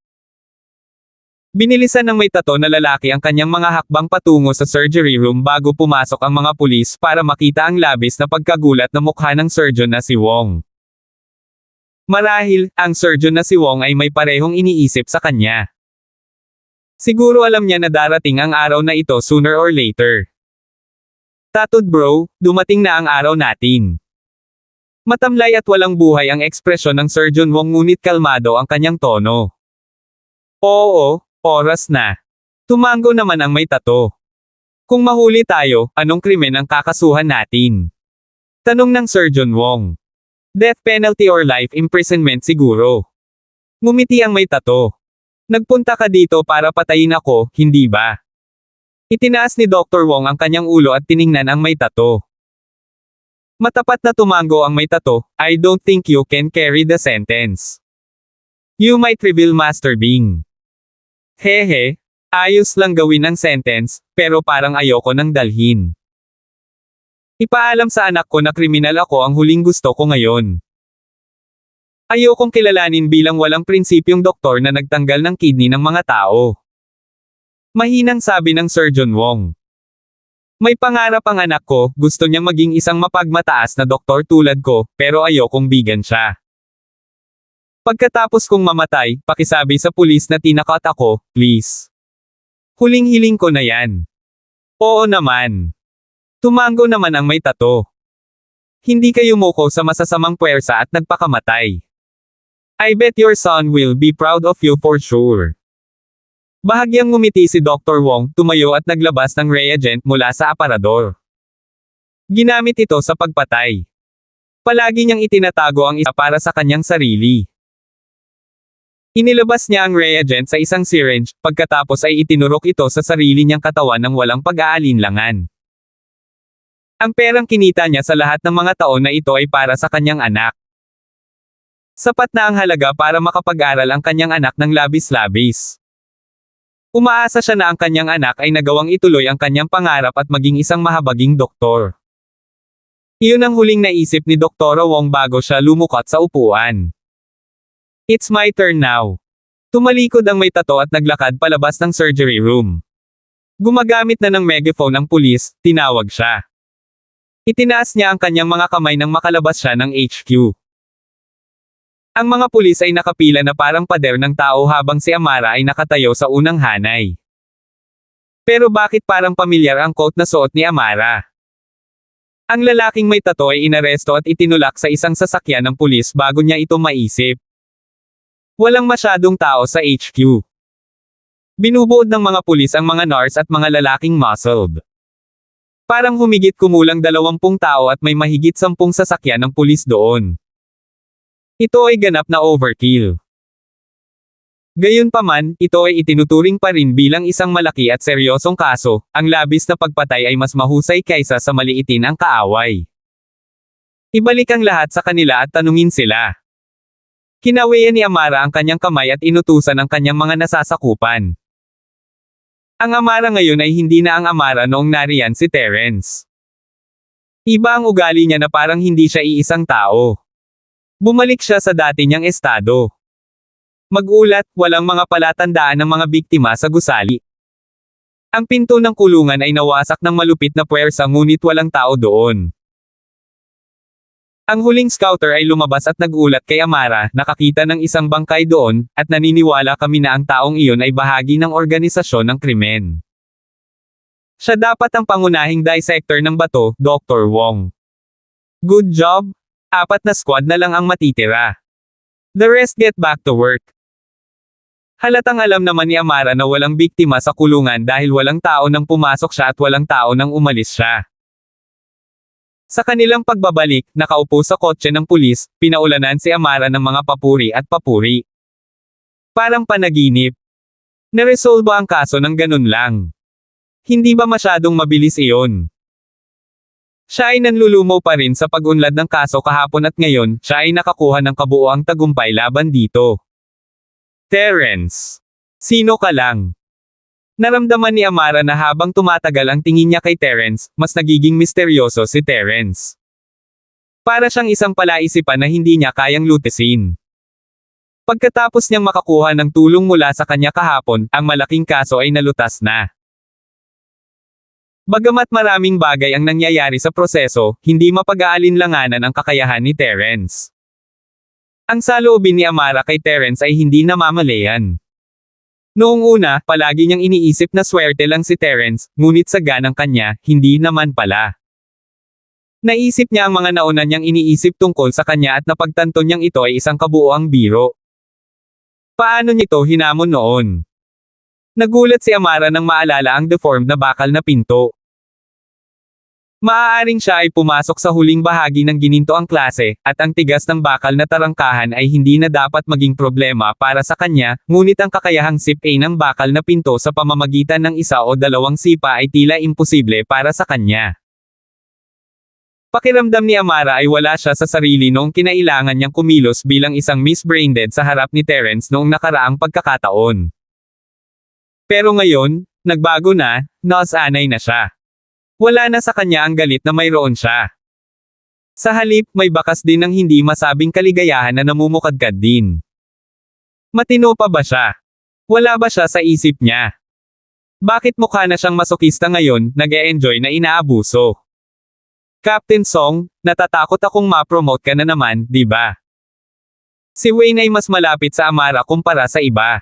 Binilisan ng may tato na lalaki ang kanyang mga hakbang patungo sa surgery room bago pumasok ang mga pulis para makita ang labis na pagkagulat na mukha ng surgeon na si Wong. Marahil, ang surgeon na si Wong ay may parehong iniisip sa kanya. Siguro alam niya na darating ang araw na ito sooner or later. Tattooed bro, dumating na ang araw natin. Matamlay at walang buhay ang ekspresyon ng Surgeon Wong ngunit kalmado ang kanyang tono. Oo, oras na. Tumango naman ang may tato. Kung mahuli tayo, anong krimen ang kakasuhan natin? Tanong ng Surgeon Wong. Death penalty or life imprisonment siguro. Ngumiti ang may tato. Nagpunta ka dito para patayin ako, hindi ba? Itinaas ni Dr. Wong ang kanyang ulo at tiningnan ang may tato. Matapat na tumango ang may tato, I don't think you can carry the sentence. You might reveal Master Bing. Hehe, Ayos lang gawin ang sentence, pero parang ayoko nang dalhin. Ipaalam sa anak ko na kriminal ako ang huling gusto ko ngayon. Ayokong kilalanin bilang walang prinsipyong doktor na nagtanggal ng kidney ng mga tao. Mahinang sabi ng Surgeon Wong. May pangarap ang anak ko, gusto niyang maging isang mapagmataas na doktor tulad ko, pero ayokong bigan siya. Pagkatapos kong mamatay, pakisabi sa pulis na tinakat ako, please. Huling-hiling ko na yan. Oo naman. Tumango naman ang may tato. Hindi kayo muko sa masasamang puwersa at nagpakamatay. I bet your son will be proud of you for sure. Bahagyang ngumiti si Dr. Wong, tumayo at naglabas ng reagent mula sa aparador. Ginamit ito sa pagpatay. Palagi niyang itinatago ang isa para sa kanyang sarili. Inilabas niya ang reagent sa isang syringe, pagkatapos ay itinurok ito sa sarili niyang katawan ng walang pag-aalinlangan. Ang perang kinita niya sa lahat ng mga taon na ito ay para sa kanyang anak. Sapat na ang halaga para makapag-aral ang kanyang anak ng labis-labis. Umaasa siya na ang kanyang anak ay nagawang ituloy ang kanyang pangarap at maging isang mahabaging doktor. Iyon ang huling naisip ni Dr. Wong bago siya lumukot sa upuan. It's my turn now. Tumalikod ang may tato at naglakad palabas ng surgery room. Gumagamit na ng megaphone ang pulis, tinawag siya. Itinaas niya ang kanyang mga kamay nang makalabas siya ng HQ. Ang mga pulis ay nakapila na parang pader ng tao habang si Amara ay nakatayo sa unang hanay. Pero bakit parang pamilyar ang coat na suot ni Amara? Ang lalaking may tato ay inaresto at itinulak sa isang sasakyan ng pulis bago niya ito maisip. Walang masyadong tao sa HQ. Binubuod ng mga pulis ang mga nurse at mga lalaking muscled. Parang humigit kumulang 20 tao at may mahigit 10 sasakyan ng pulis doon. Ito ay ganap na overkill. Gayunpaman, ito ay itinuturing pa rin bilang isang malaki at seryosong kaso, ang labis na pagpatay ay mas mahusay kaysa sa maliitin ang kaaway. Ibalik ang lahat sa kanila at tanungin sila. Kinawian ni Amara ang kanyang kamay at inutusan ang kanyang mga nasasakupan. Ang Amara ngayon ay hindi na ang Amara noong nariyan si Terence. Iba ang ugali niya na parang hindi siya iisang tao. Bumalik siya sa dati niyang estado. Magulat, walang mga palatandaan ng mga biktima sa gusali. Ang pinto ng kulungan ay nawasak ng malupit na puwersa ngunit walang tao doon. Ang huling scouter ay lumabas at nagulat kay Amara, nakakita ng isang bangkay doon, at naniniwala kami na ang taong iyon ay bahagi ng organisasyon ng krimen. Siya dapat ang pangunahing dissector ng bato, Dr. Wong. Good job! 4 na squad na lang ang matitira. The rest get back to work. Halatang alam naman ni Amara na walang biktima sa kulungan dahil walang tao nang pumasok siya at walang tao nang umalis siya. Sa kanilang pagbabalik, nakaupo sa kotse ng pulis, pinaulanan si Amara ng mga papuri at papuri. Parang panaginip. Naresolba ang kaso ng ganun lang. Hindi ba masyadong mabilis iyon? Siya ay nanlulumo pa rin sa pag-unlad ng kaso kahapon at ngayon, siya ay nakakuha ng kabuoang tagumpay laban dito. Terence. Sino ka lang? Naramdaman ni Amara na habang tumatagal ang tingin niya kay Terence, mas nagiging misteryoso si Terence. Para siyang isang palaisipan na hindi niya kayang lutisin. Pagkatapos niyang makakuha ng tulong mula sa kanya kahapon, ang malaking kaso ay nalutas na. Bagamat maraming bagay ang nangyayari sa proseso, hindi mapag-aalinlanganan ang kakayahan ni Terence. Ang saloobin ni Amara kay Terence ay hindi namamalayan. Noong una, palagi niyang iniisip na swerte lang si Terence, ngunit sa ganang kanya, hindi naman pala. Naisip niya ang mga nauna niyang iniisip tungkol sa kanya at napagtanto niyang ito ay isang kabuoang biro. Paano niya ito hinamon noon? Nagulat si Amara nang maalala ang deformed na bakal na pinto. Maaaring siya ay pumasok sa huling bahagi ng gininto ang klase, at ang tigas ng bakal na tarangkahan ay hindi na dapat maging problema para sa kanya, ngunit ang kakayahang sip-a ng bakal na pinto sa pamamagitan ng 1 o 2 sipa ay tila imposible para sa kanya. Pakiramdam ni Amara ay wala siya sa sarili noong kinailangan niyang kumilos bilang isang Miss Braindead sa harap ni Terence noong nakaraang pagkakataon. Pero ngayon, nagbago na, nasanay na siya. Wala na sa kanya ang galit na mayroon siya. Sa halip, may bakas din ng hindi masabing kaligayahan na namumukadkad din. Matino pa ba siya? Wala ba siya sa isip niya? Bakit mukha na siyang masokista ngayon, nag-e-enjoy na inaabuso? Captain Song, natatakot akong ma-promote ka na naman, di ba? Si Wayne ay mas malapit sa Amara kumpara sa iba.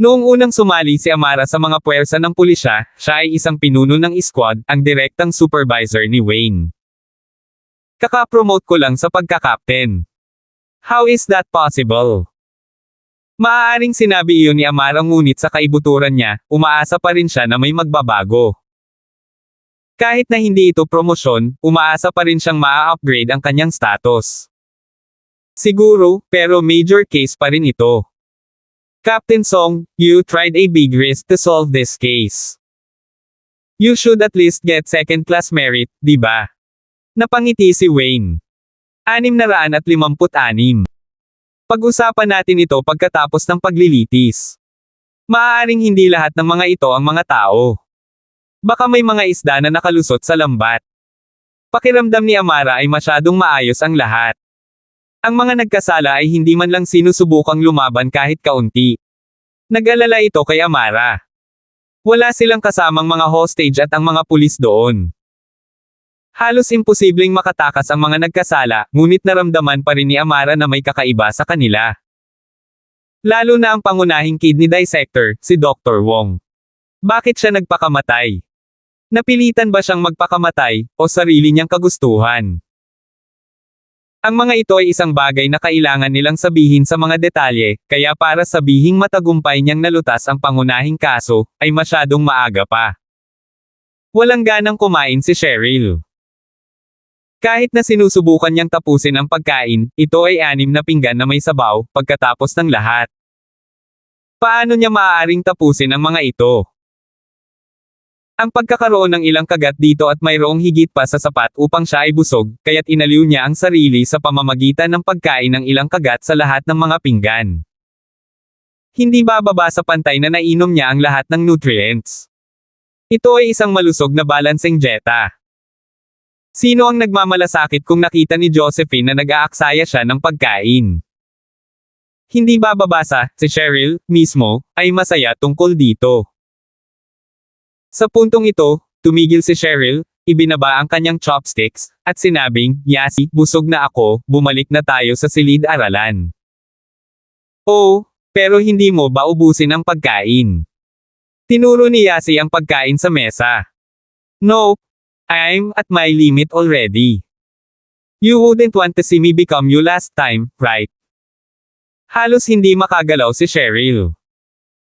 Noong unang sumali si Amara sa mga puwersa ng pulisya, siya ay isang pinuno ng squad, ang direktang supervisor ni Wayne. Kaka-promote ko lang sa pagka-captain. How is that possible? Maaaring sinabi iyon ni Amara ngunit sa kaibuturan niya, umaasa pa rin siya na may magbabago. Kahit na hindi ito promosyon, umaasa pa rin siyang maa-upgrade ang kanyang status. Siguro, pero major case pa rin ito. Captain Song, you tried a big risk to solve this case. You should at least get second-class merit, di ba? Napangiti si Wayne. 656. Pag-usapan natin ito pagkatapos ng paglilitis. Maaaring hindi lahat ng mga ito ang mga tao. Baka may mga isda na nakalusot sa lambat. Pakiramdam ni Amara ay masyadong maayos ang lahat. Ang mga nagkasala ay hindi man lang sinusubukang lumaban kahit kaunti. Nag-alala ito kay Amara. Wala silang kasamang mga hostage at ang mga pulis doon. Halos imposibleng makatakas ang mga nagkasala, ngunit naramdaman pa rin ni Amara na may kakaiba sa kanila. Lalo na ang pangunahing kidney dissector, si Dr. Wong. Bakit siya nagpakamatay? Napilitan ba siyang magpakamatay, o sarili niyang kagustuhan? Ang mga ito ay isang bagay na kailangan nilang sabihin sa mga detalye, kaya para sabihing matagumpay niyang nalutas ang pangunahing kaso, ay masyadong maaga pa. Walang ganang kumain si Cheryl. Kahit na sinusubukan niyang tapusin ang pagkain, ito ay 6 na pinggan na may sabaw, pagkatapos ng lahat. Paano niya maaaring tapusin ang mga ito? Ang pagkakaroon ng ilang kagat dito at mayroong higit pa sa sapat upang siya ay busog, kaya't inaliw niya ang sarili sa pamamagitan ng pagkain ng ilang kagat sa lahat ng mga pinggan. Hindi bababa sa pantay na nainom niya ang lahat ng nutrients. Ito ay isang malusog na balancing dieta. Sino ang nagmamalasakit kung nakita ni Josephine na nag-aaksaya siya ng pagkain? Hindi bababasa, si Cheryl, mismo, ay masaya tungkol dito. Sa puntong ito, tumigil si Cheryl, ibinaba ang kanyang chopsticks, at sinabing, Yasi, busog na ako, bumalik na tayo sa silid-aralan. Oh, pero hindi mo ba ubusin ang pagkain? Tinuro ni Yasi ang pagkain sa mesa. Nope, I'm at my limit already. You wouldn't want to see me become you last time, right? Halos hindi makagalaw si Cheryl.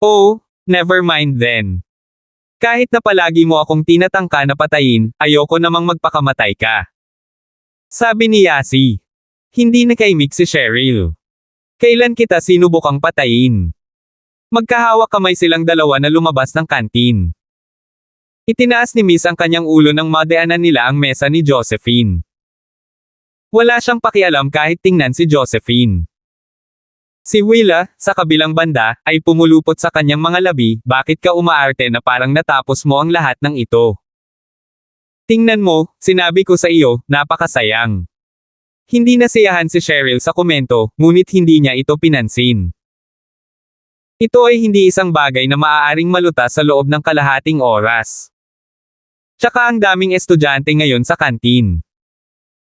Oh, never mind then. Kahit na palagi mo akong tinatangka na patayin, ayoko namang magpakamatay ka. Sabi ni Yasi. Hindi nakaimik si Cheryl. Kailan kita sinubukang patayin? Magkahawak kamay silang dalawa na lumabas ng kantin. Itinaas ni Miss ang kanyang ulo nang madaanan nila ang mesa ni Josephine. Wala siyang pakialam kahit tingnan si Josephine. Si Willa, sa kabilang banda, ay pumulupot sa kanyang mga labi, bakit ka umaarte na parang natapos mo ang lahat ng ito? Tingnan mo, sinabi ko sa iyo, napakasayang. Hindi nasiyahan si Cheryl sa komento, ngunit hindi niya ito pinansin. Ito ay hindi isang bagay na maaaring malutas sa loob ng kalahating oras. Tsaka ang daming estudyante ngayon sa kantin.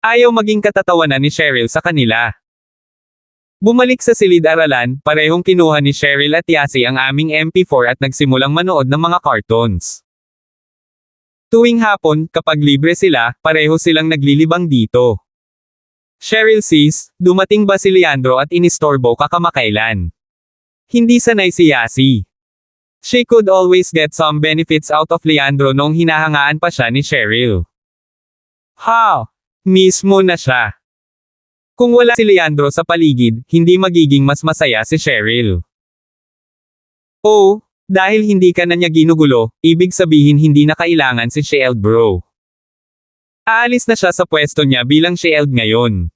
Ayaw maging katatawanan ni Cheryl sa kanila. Bumalik sa silid-aralan, parehong kinuha ni Cheryl at Yasi ang aming MP4 at nagsimulang manood ng mga cartoons. Tuwing hapon, kapag libre sila, pareho silang naglilibang dito. Cheryl sis, dumating ba si Leandro at inistorbo ka kamakailan? Hindi sanay si Yasi. She could always get some benefits out of Leandro noong hinahangaan pa siya ni Cheryl. Ha! Mismo na siya. Kung wala si Leandro sa paligid, hindi magiging mas masaya si Cheryl. Oh, dahil hindi ka na niya ginugulo, ibig sabihin hindi na kailangan si Shield bro. Aalis na siya sa pwesto niya bilang Shield ngayon.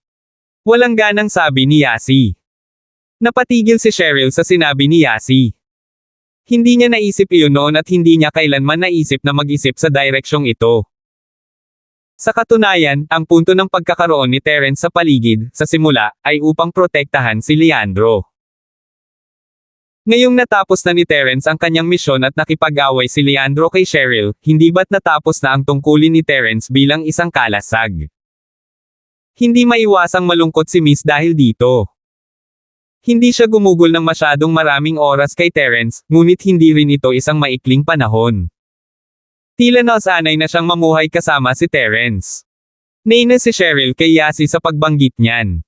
Walang ganang sabi ni Yasi. Napatigil si Cheryl sa sinabi ni Yasi. Hindi niya naisip iyon noon at hindi niya kailanman naisip na mag-isip sa direksyong ito. Sa katunayan, ang punto ng pagkakaroon ni Terence sa paligid, sa simula, ay upang protektahan si Leandro. Ngayong natapos na ni Terence ang kanyang misyon at nakipag-away si Leandro kay Cheryl, hindi ba't natapos na ang tungkulin ni Terence bilang isang kalasag? Hindi maiwasang malungkot si Miss dahil dito. Hindi siya gumugol ng masyadong maraming oras kay Terence, ngunit hindi rin ito isang maikling panahon. Tila nasanay na siyang mamuhay kasama si Terence. Naina si Cheryl kay Yasi sa pagbanggit niyan.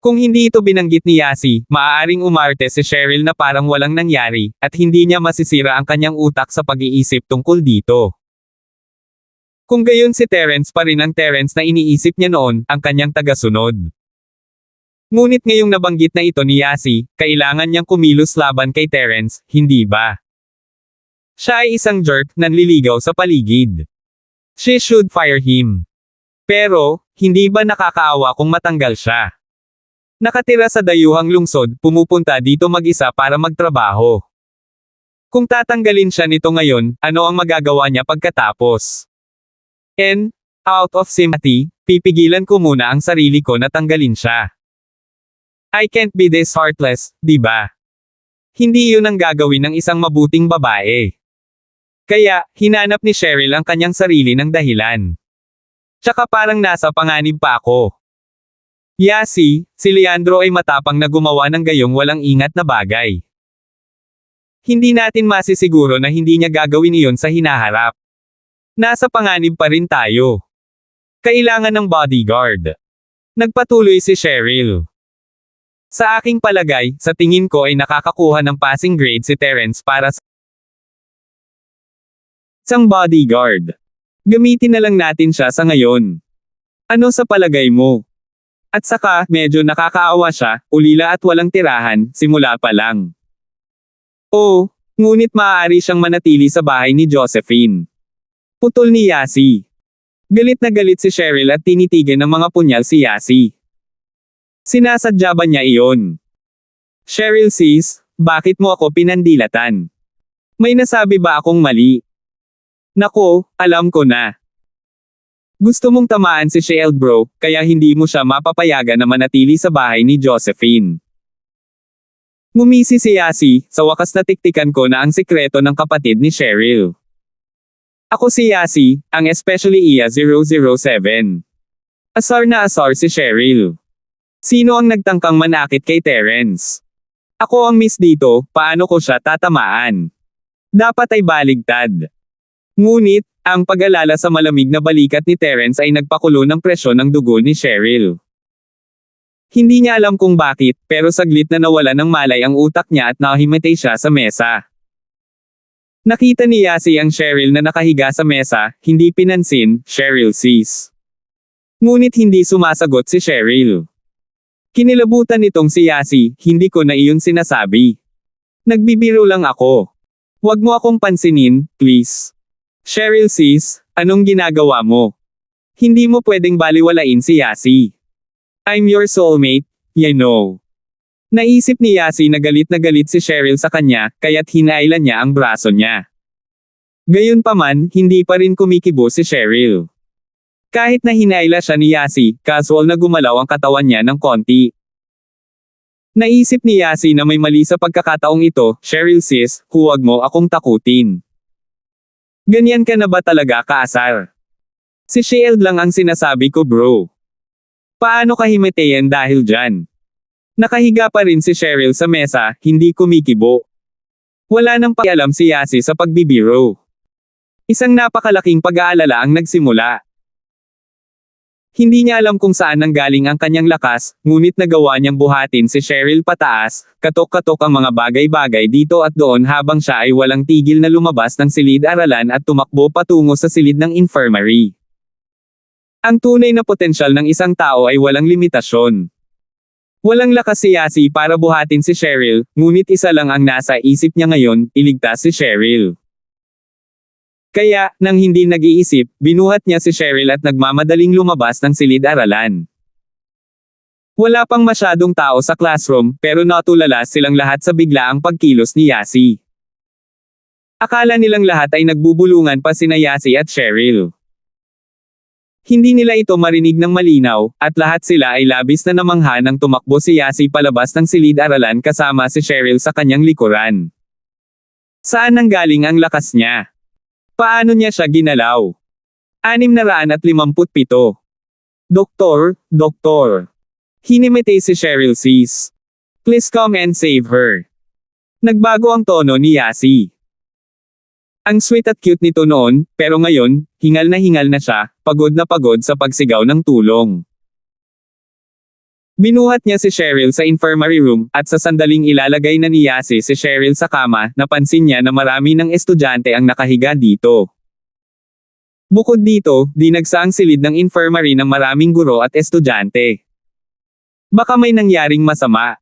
Kung hindi ito binanggit ni Yasi, maaaring umarte si Cheryl na parang walang nangyari, at hindi niya masisira ang kanyang utak sa pag-iisip tungkol dito. Kung gayon si Terence pa rin ang Terence na iniisip niya noon, ang kanyang tagasunod. Ngunit ngayong nabanggit na ito ni Yasi, kailangan niyang kumilos laban kay Terence, hindi ba? Siya ay isang jerk, nanliligaw sa paligid. She should fire him. Pero, hindi ba nakakaawa kung matanggal siya? Nakatira sa dayuhang lungsod, pumupunta dito mag-isa para magtrabaho. Kung tatanggalin siya nito ngayon, ano ang magagawa niya pagkatapos? Out of sympathy, pipigilan ko muna ang sarili ko na tanggalin siya. I can't be this heartless, di ba? Hindi yun ang gagawin ng isang mabuting babae. Kaya, hinanap ni Cheryl ang kanyang sarili ng dahilan. Tsaka parang nasa panganib pa ako. Yasi, si Leandro ay matapang na gumawa ng gayong walang ingat na bagay. Hindi natin masisiguro na hindi niya gagawin iyon sa hinaharap. Nasa panganib pa rin tayo. Kailangan ng bodyguard. Nagpatuloy si Cheryl. Sa aking palagay, sa tingin ko ay nakakakuha ng passing grade si Terence para sa isang bodyguard. Gamitin na lang natin siya sa ngayon. Ano sa palagay mo? At saka, medyo nakakaawa siya, ulila at walang tirahan, simula pa lang. Ngunit maaari siyang manatili sa bahay ni Josephine. Putol ni Yasi. Galit na galit si Cheryl at tinitigan ng mga punyal si Yasi. Sinasadya ba niya iyon? Cheryl sis, bakit mo ako pinandilatan? May nasabi ba akong mali? Nako, alam ko na. Gusto mong tamaan si Cheryl bro, kaya hindi mo siya mapapayagan na manatili sa bahay ni Josephine. Ngumisi si Yasi, sa wakas natiktikan ko na ang sikreto ng kapatid ni Cheryl. Ako si Yasi, ang especially Iya 007. Asar na asar si Cheryl. Sino ang nagtangkang manakit kay Terence? Ako ang miss dito, paano ko siya tatamaan? Dapat ay baligtad. Ngunit, ang pag-alala sa malamig na balikat ni Terence ay nagpakulo ng presyon ng dugo ni Cheryl. Hindi niya alam kung bakit, pero saglit na nawala ng malay ang utak niya at nahimatay siya sa mesa. Nakita ni Yasi ang Cheryl na nakahiga sa mesa, hindi pinansin, Cheryl sis. Ngunit hindi sumasagot si Cheryl. Kinilabutan nitong si Yasi, hindi ko na iyon sinasabi. Nagbibiro lang ako. Huwag mo akong pansinin, please. Cheryl sis, anong ginagawa mo? Hindi mo pwedeng baliwalain si Yasi. I'm your soulmate, you know. Naisip ni Yasi na galit si Cheryl sa kanya, kaya't hinailan niya ang braso niya. Gayunpaman, hindi pa rin kumikibo si Cheryl. Kahit na hinaila siya ni Yasi, casual na gumalaw ang katawan niya ng konti. Naisip ni Yasi na may mali sa pagkakataong ito, Cheryl sis, huwag mo akong takutin. Ganyan ka na ba talaga kaasar? Si Shield lang ang sinasabi ko bro. Paano ka himatayan dahil dyan? Nakahiga pa rin si Cheryl sa mesa, hindi kumikibo. Wala nang pakialam si Yasi sa pagbibiro. Isang napakalaking pag-aalala ang nagsimula. Hindi niya alam kung saan nanggaling ang kanyang lakas, ngunit nagawa niyang buhatin si Cheryl pataas, katok-katok ang mga bagay-bagay dito at doon habang siya ay walang tigil na lumabas ng silid-aralan at tumakbo patungo sa silid ng infirmary. Ang tunay na potensyal ng isang tao ay walang limitasyon. Walang lakas si Yasi para buhatin si Cheryl, ngunit isa lang ang nasa isip niya ngayon, iligtas si Cheryl. Kaya, nang hindi nag-iisip, binuhat niya si Cheryl at nagmamadaling lumabas ng silid-aralan. Wala pang masyadong tao sa classroom, pero natulala silang lahat sa biglaang pagkilos ni Yasi. Akala nilang lahat ay nagbubulungan pa sina Yasi at Cheryl. Hindi nila ito marinig ng malinaw, at lahat sila ay labis na namangha nang tumakbo si Yasi palabas ng silid-aralan kasama si Cheryl sa kanyang likuran. Saan nanggaling ang lakas niya? Paano niya siya ginalaw? 657. Doktor, doktor. Hinimete si Cheryl sis. Please come and save her. Nagbago ang tono ni Yasi. Ang sweet at cute nito noon, pero ngayon, hingal na siya, pagod na pagod sa pagsigaw ng tulong. Binuhat niya si Cheryl sa infirmary room, at sa sandaling ilalagay na ni Yasi si Cheryl sa kama, napansin niya na marami ng estudyante ang nakahiga dito. Bukod dito, dinagsa ang silid ng infirmary ng maraming guro at estudyante. Baka may nangyaring masama.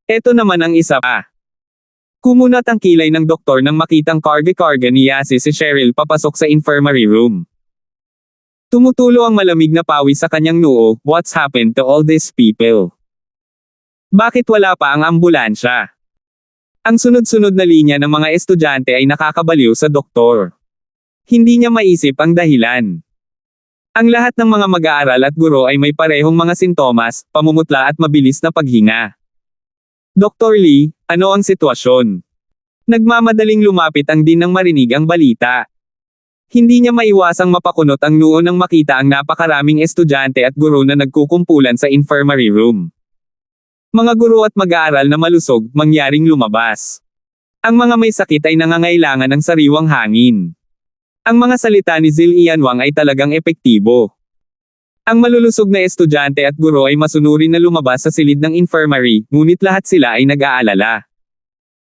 Eto naman ang isa pa. Kumunat ang kilay ng doktor nang makitang karga-karga ni Yasi si Cheryl papasok sa infirmary room. Tumutulo ang malamig na pawis sa kanyang noo, what's happened to all these people? Bakit wala pa ang ambulansya? Ang sunod-sunod na linya ng mga estudyante ay nakakabaliw sa doktor. Hindi niya maisip ang dahilan. Ang lahat ng mga mag-aaral at guro ay may parehong mga sintomas, pamumutla at mabilis na paghinga. Dr. Lee, ano ang sitwasyon? Nagmamadaling lumapit ang din nang marinig ang balita. Hindi niya maiwasang mapakunot ang noo nang makita ang napakaraming estudyante at guro na nagkukumpulan sa infirmary room. Mga guro at mag-aaral na malusog, mangyaring lumabas. Ang mga may sakit ay nangangailangan ng sariwang hangin. Ang mga salita ni Zil Ianwang ay talagang epektibo. Ang malulusog na estudyante at guro ay masunurin na lumabas sa silid ng infirmary, ngunit lahat sila ay nag-aalala.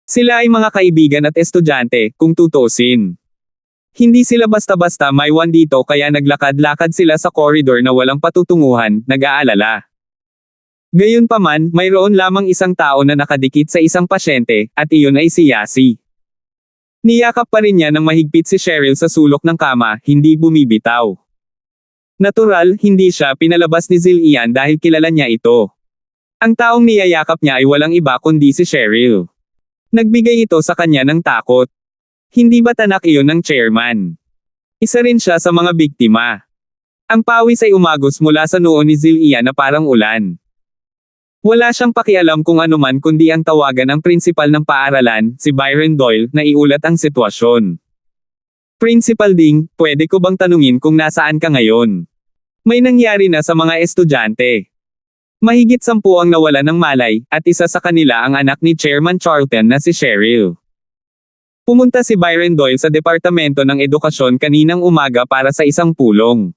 Sila ay mga kaibigan at estudyante, kung tutuusin. Hindi sila basta-basta maiwan dito kaya naglakad-lakad sila sa koridor na walang patutunguhan, nag-aalala. Gayunpaman, mayroon lamang isang tao na nakadikit sa isang pasyente, at iyon ay si Yasi. Niyakap pa rin niya ng mahigpit si Cheryl sa sulok ng kama, hindi bumibitaw. Natural, hindi siya pinalabas ni Zil Ian dahil kilala niya ito. Ang taong niyayakap niya ay walang iba kundi si Cheryl. Nagbigay ito sa kanya ng takot. Hindi ba tanak iyon ng chairman? Isa rin siya sa mga biktima. Ang pawis ay umagos mula sa noo ni Zil Ian na parang ulan. Wala siyang pakialam kung anuman kundi ang tawagan ng prinsipal ng paaralan, si Byron Doyle, na iulat ang sitwasyon. Principal Ding, pwede ko bang tanungin kung nasaan ka ngayon? May nangyari na sa mga estudyante. Mahigit 10 ang nawala ng malay, at isa sa kanila ang anak ni Chairman Charlton na si Cheryl. Pumunta si Byron Doyle sa Departamento ng Edukasyon kaninang umaga para sa isang pulong.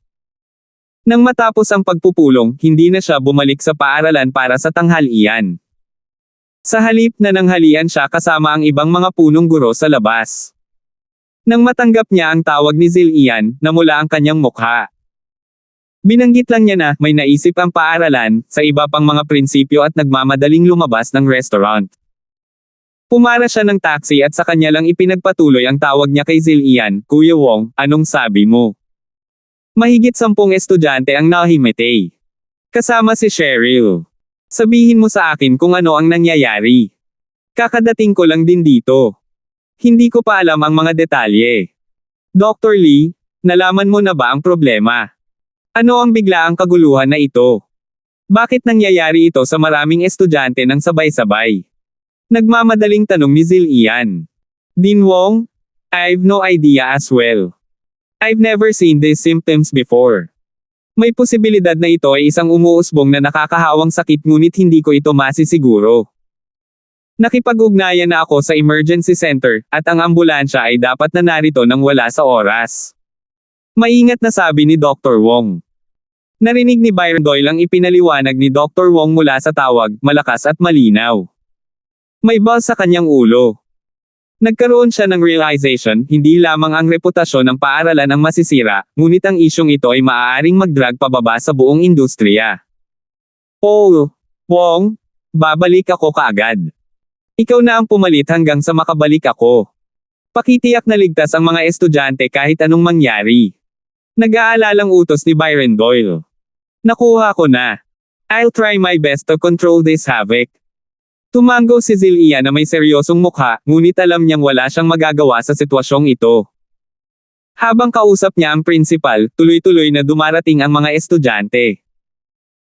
Nang matapos ang pagpupulong, hindi na siya bumalik sa paaralan para sa tanghalian. Sa halip na nanghalian siya kasama ang ibang mga punong guro sa labas. Nang matanggap niya ang tawag ni Zil Ian, namula ang kanyang mukha. Binanggit lang niya na may naisip ang paaralan sa iba pang mga prinsipyo at nagmamadaling lumabas ng restaurant. Pumara siya ng taxi at sa kanya lang ipinagpatuloy ang tawag niya kay Zil Ian, Kuya Wong, anong sabi mo? Mahigit 10 estudyante ang nahimete. Kasama si Cheryl. Sabihin mo sa akin kung ano ang nangyayari. Kakadating ko lang din dito. Hindi ko pa alam ang mga detalye. Dr. Lee, nalaman mo na ba ang problema? Ano ang biglaang kaguluhan na ito? Bakit nangyayari ito sa maraming estudyante ng sabay-sabay? Nagmamadaling tanong ni Zil Ian. Din Wong? I've no idea as well. I've never seen these symptoms before. May posibilidad na ito ay isang umuusbong na nakakahawang sakit ngunit hindi ko ito masisiguro. Nakipag-ugnayan na ako sa emergency center, at ang ambulansya ay dapat na narito nang wala sa oras. Maingat na sabi ni Dr. Wong. Narinig ni Byron Doyle ang ipinaliwanag ni Dr. Wong mula sa tawag, malakas at malinaw. May buzz sa kanyang ulo. Nagkaroon siya ng realization, hindi lamang ang reputasyon ng paaralan ang masisira, ngunit ang isyong ito ay maaaring mag-drag pababa sa buong industriya. Oh, Wong, babalik ako kaagad. Ikaw na ang pumalit hanggang sa makabalik ako. Pakitiyak na ligtas ang mga estudyante kahit anong mangyari. Nag-aalalang utos ni Byron Doyle. Nakuha ko na. I'll try my best to control this havoc. Tumango si Zilia na may seryosong mukha, ngunit alam niyang wala siyang magagawa sa sitwasyong ito. Habang kausap niya ang principal, tuloy-tuloy na dumarating ang mga estudyante.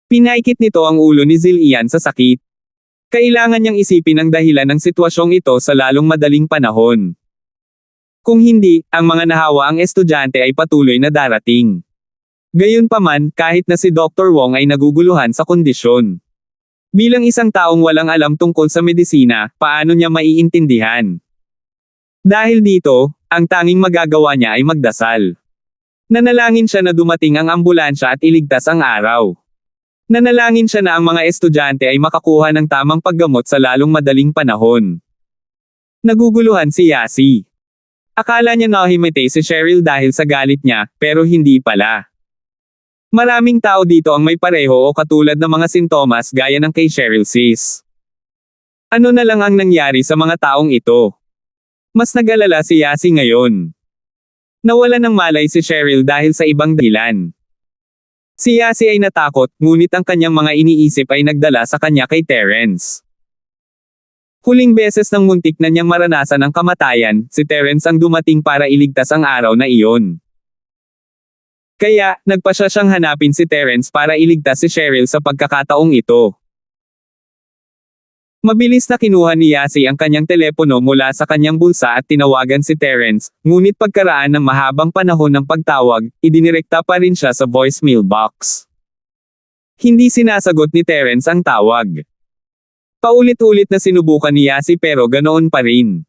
Pinaikit nito ang ulo ni Zilian sa sakit. Kailangan niyang isipin ang dahilan ng sitwasyong ito sa lalong madaling panahon. Kung hindi, ang mga nahawa ang estudyante ay patuloy na darating. Gayunpaman, kahit na si Dr. Wong ay naguguluhan sa kondisyon. Bilang isang taong walang alam tungkol sa medisina, paano niya maiintindihan? Dahil dito, ang tanging magagawa niya ay magdasal. Nanalangin siya na dumating ang ambulansya at iligtas ang araw. Nanalangin siya na ang mga estudyante ay makakuha ng tamang paggamot sa lalong madaling panahon. Naguguluhan si Yasi. Akala niya nahimatay si Cheryl dahil sa galit niya, pero hindi pala. Maraming tao dito ang may pareho o katulad ng mga sintomas gaya ng kay Cheryl sis. Ano na lang ang nangyari sa mga taong ito? Mas nag-alala si Yasi ngayon. Nawala ng malay si Cheryl dahil sa ibang dahilan. Si Yasi ay natakot, ngunit ang kanyang mga iniisip ay nagdala sa kanya kay Terence. Huling beses nang muntik na niyang maranasan ang kamatayan, si Terence ang dumating para iligtas ang araw na iyon. Kaya, nagpasya siyang hanapin si Terence para iligtas si Cheryl sa pagkakataong ito. Mabilis na kinuha ni Yasi ang kanyang telepono mula sa kanyang bulsa at tinawagan si Terence, ngunit pagkaraan ng mahabang panahon ng pagtawag, idinirekta pa rin siya sa voicemail box. Hindi sinasagot ni Terence ang tawag. Paulit-ulit na sinubukan ni Yasi pero ganoon pa rin.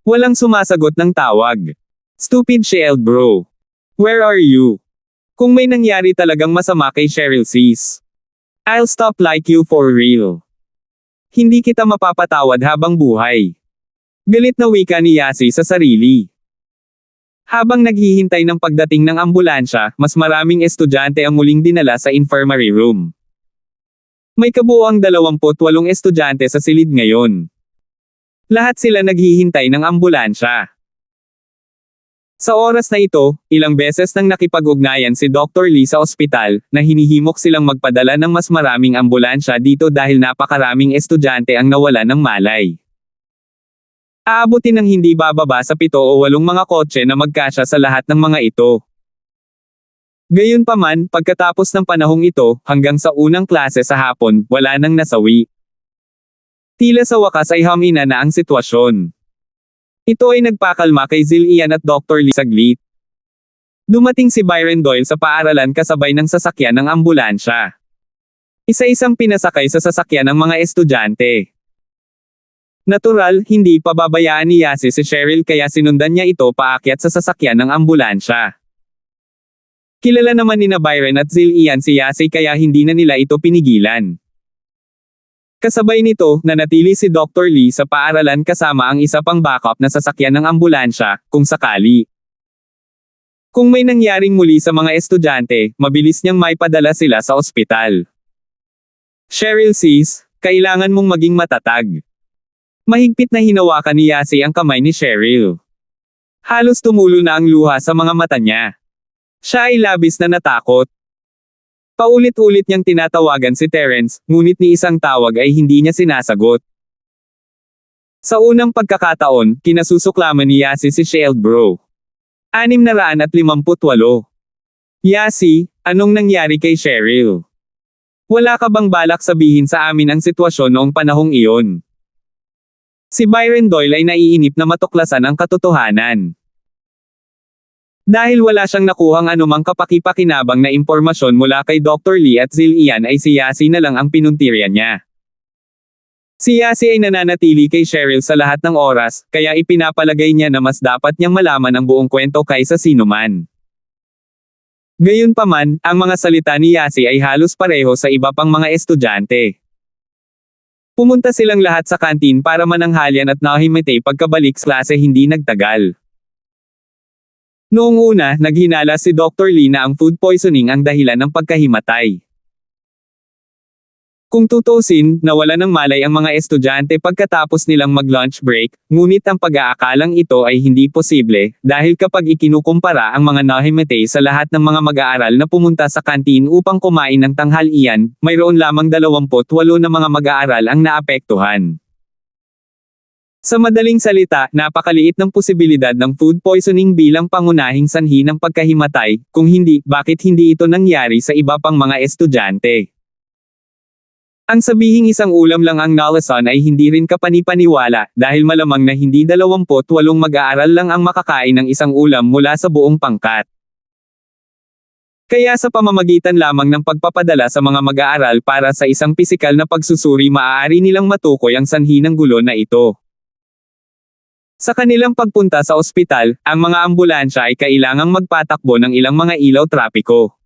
Walang sumasagot ng tawag. Stupid shield bro. Where are you? Kung may nangyari talagang masama kay Cheryl sis, I'll stop like you for real. Hindi kita mapapatawad habang buhay. Galit na wika ni Yasi sa sarili. Habang naghihintay ng pagdating ng ambulansya, mas maraming estudyante ang muling dinala sa infirmary room. May kabuuang 28 estudyante sa silid ngayon. Lahat sila naghihintay ng ambulansya. Sa oras na ito, ilang beses nang nakipag-ugnayan si Dr. Lee sa ospital, na hinihimok silang magpadala ng mas maraming ambulansya dito dahil napakaraming estudyante ang nawala ng malay. Aabutin ng hindi bababa sa 7 o 8 mga kotse na magkasya sa lahat ng mga ito. Gayunpaman, pagkatapos ng panahong ito, hanggang sa unang klase sa hapon, wala nang nasawi. Tila sa wakas ay humina na ang sitwasyon. Ito ay nagpakalma kay Zilian at Dr. Lee saglit. Dumating si Byron Doyle sa paaralan kasabay ng sasakyan ng ambulansya. Isa-isang pinasakay sa sasakyan ng mga estudyante. Natural, hindi pababayaan ni Yasi si Cheryl kaya sinundan niya ito paakyat sa sasakyan ng ambulansya. Kilala naman nina Byron at Zilian si Yasi kaya hindi na nila ito pinigilan. Kasabay nito, nanatili si Dr. Lee sa paaralan kasama ang isa pang backup na sasakyan ng ambulansya, kung sakali. Kung may nangyaring muli sa mga estudyante, mabilis niyang maipadala sila sa ospital. Cheryl sis, kailangan mong maging matatag. Mahigpit na hinawakan ni Yasi ang kamay ni Cheryl. Halos tumulo na ang luha sa mga mata niya. Siya ay labis na natakot. Paulit-ulit niyang tinatawagan si Terence, ngunit ni isang tawag ay hindi niya sinasagot. Sa unang pagkakataon, kinasusuklaman ni Yasi si Shield Bro. 658. Yasi, anong nangyari kay Cheryl? Wala ka bang balak sabihin sa amin ang sitwasyon noong panahong iyon? Si Byron Doyle ay naiinip na matuklasan ang katotohanan. Dahil wala siyang nakuhang anumang kapaki-pakinabang na impormasyon mula kay Dr. Lee at Zilian ay si Yasi na lang ang pinuntirya niya. Si Yasi ay nananatili kay Cheryl sa lahat ng oras, kaya ipinapalagay niya na mas dapat niyang malaman ang buong kwento kaysa sinuman. Gayunpaman, ang mga salita ni Yasi ay halos pareho sa iba pang mga estudyante. Pumunta silang lahat sa kantin para mananghalian at nahimatay pagkabalik sa klase hindi nagtagal. Noong una, naghinala si Dr. Lee na ang food poisoning ang dahilan ng pagkahimatay. Kung tutusin, nawala ng malay ang mga estudyante pagkatapos nilang mag-lunch break, ngunit ang pag-aakalang ito ay hindi posible, dahil kapag ikinukumpara ang mga nahimete sa lahat ng mga mag-aaral na pumunta sa kantin upang kumain ng tanghalian, mayroon lamang 28 na mga mag-aaral ang naapektuhan. Sa madaling salita, napakaliit ng posibilidad ng food poisoning bilang pangunahing sanhi ng pagkahimatay, kung hindi, bakit hindi ito nangyari sa iba pang mga estudyante? Ang sabihing isang ulam lang ang nalasan ay hindi rin kapanipaniwala, dahil malamang na hindi 28 mag-aaral lang ang makakain ng isang ulam mula sa buong pangkat. Kaya sa pamamagitan lamang ng pagpapadala sa mga mag-aaral para sa isang pisikal na pagsusuri maaari nilang matukoy ang sanhi ng gulo na ito. Sa kanilang pagpunta sa ospital, ang mga ambulansya ay kailangang magpatakbo ng ilang mga ilaw trapiko.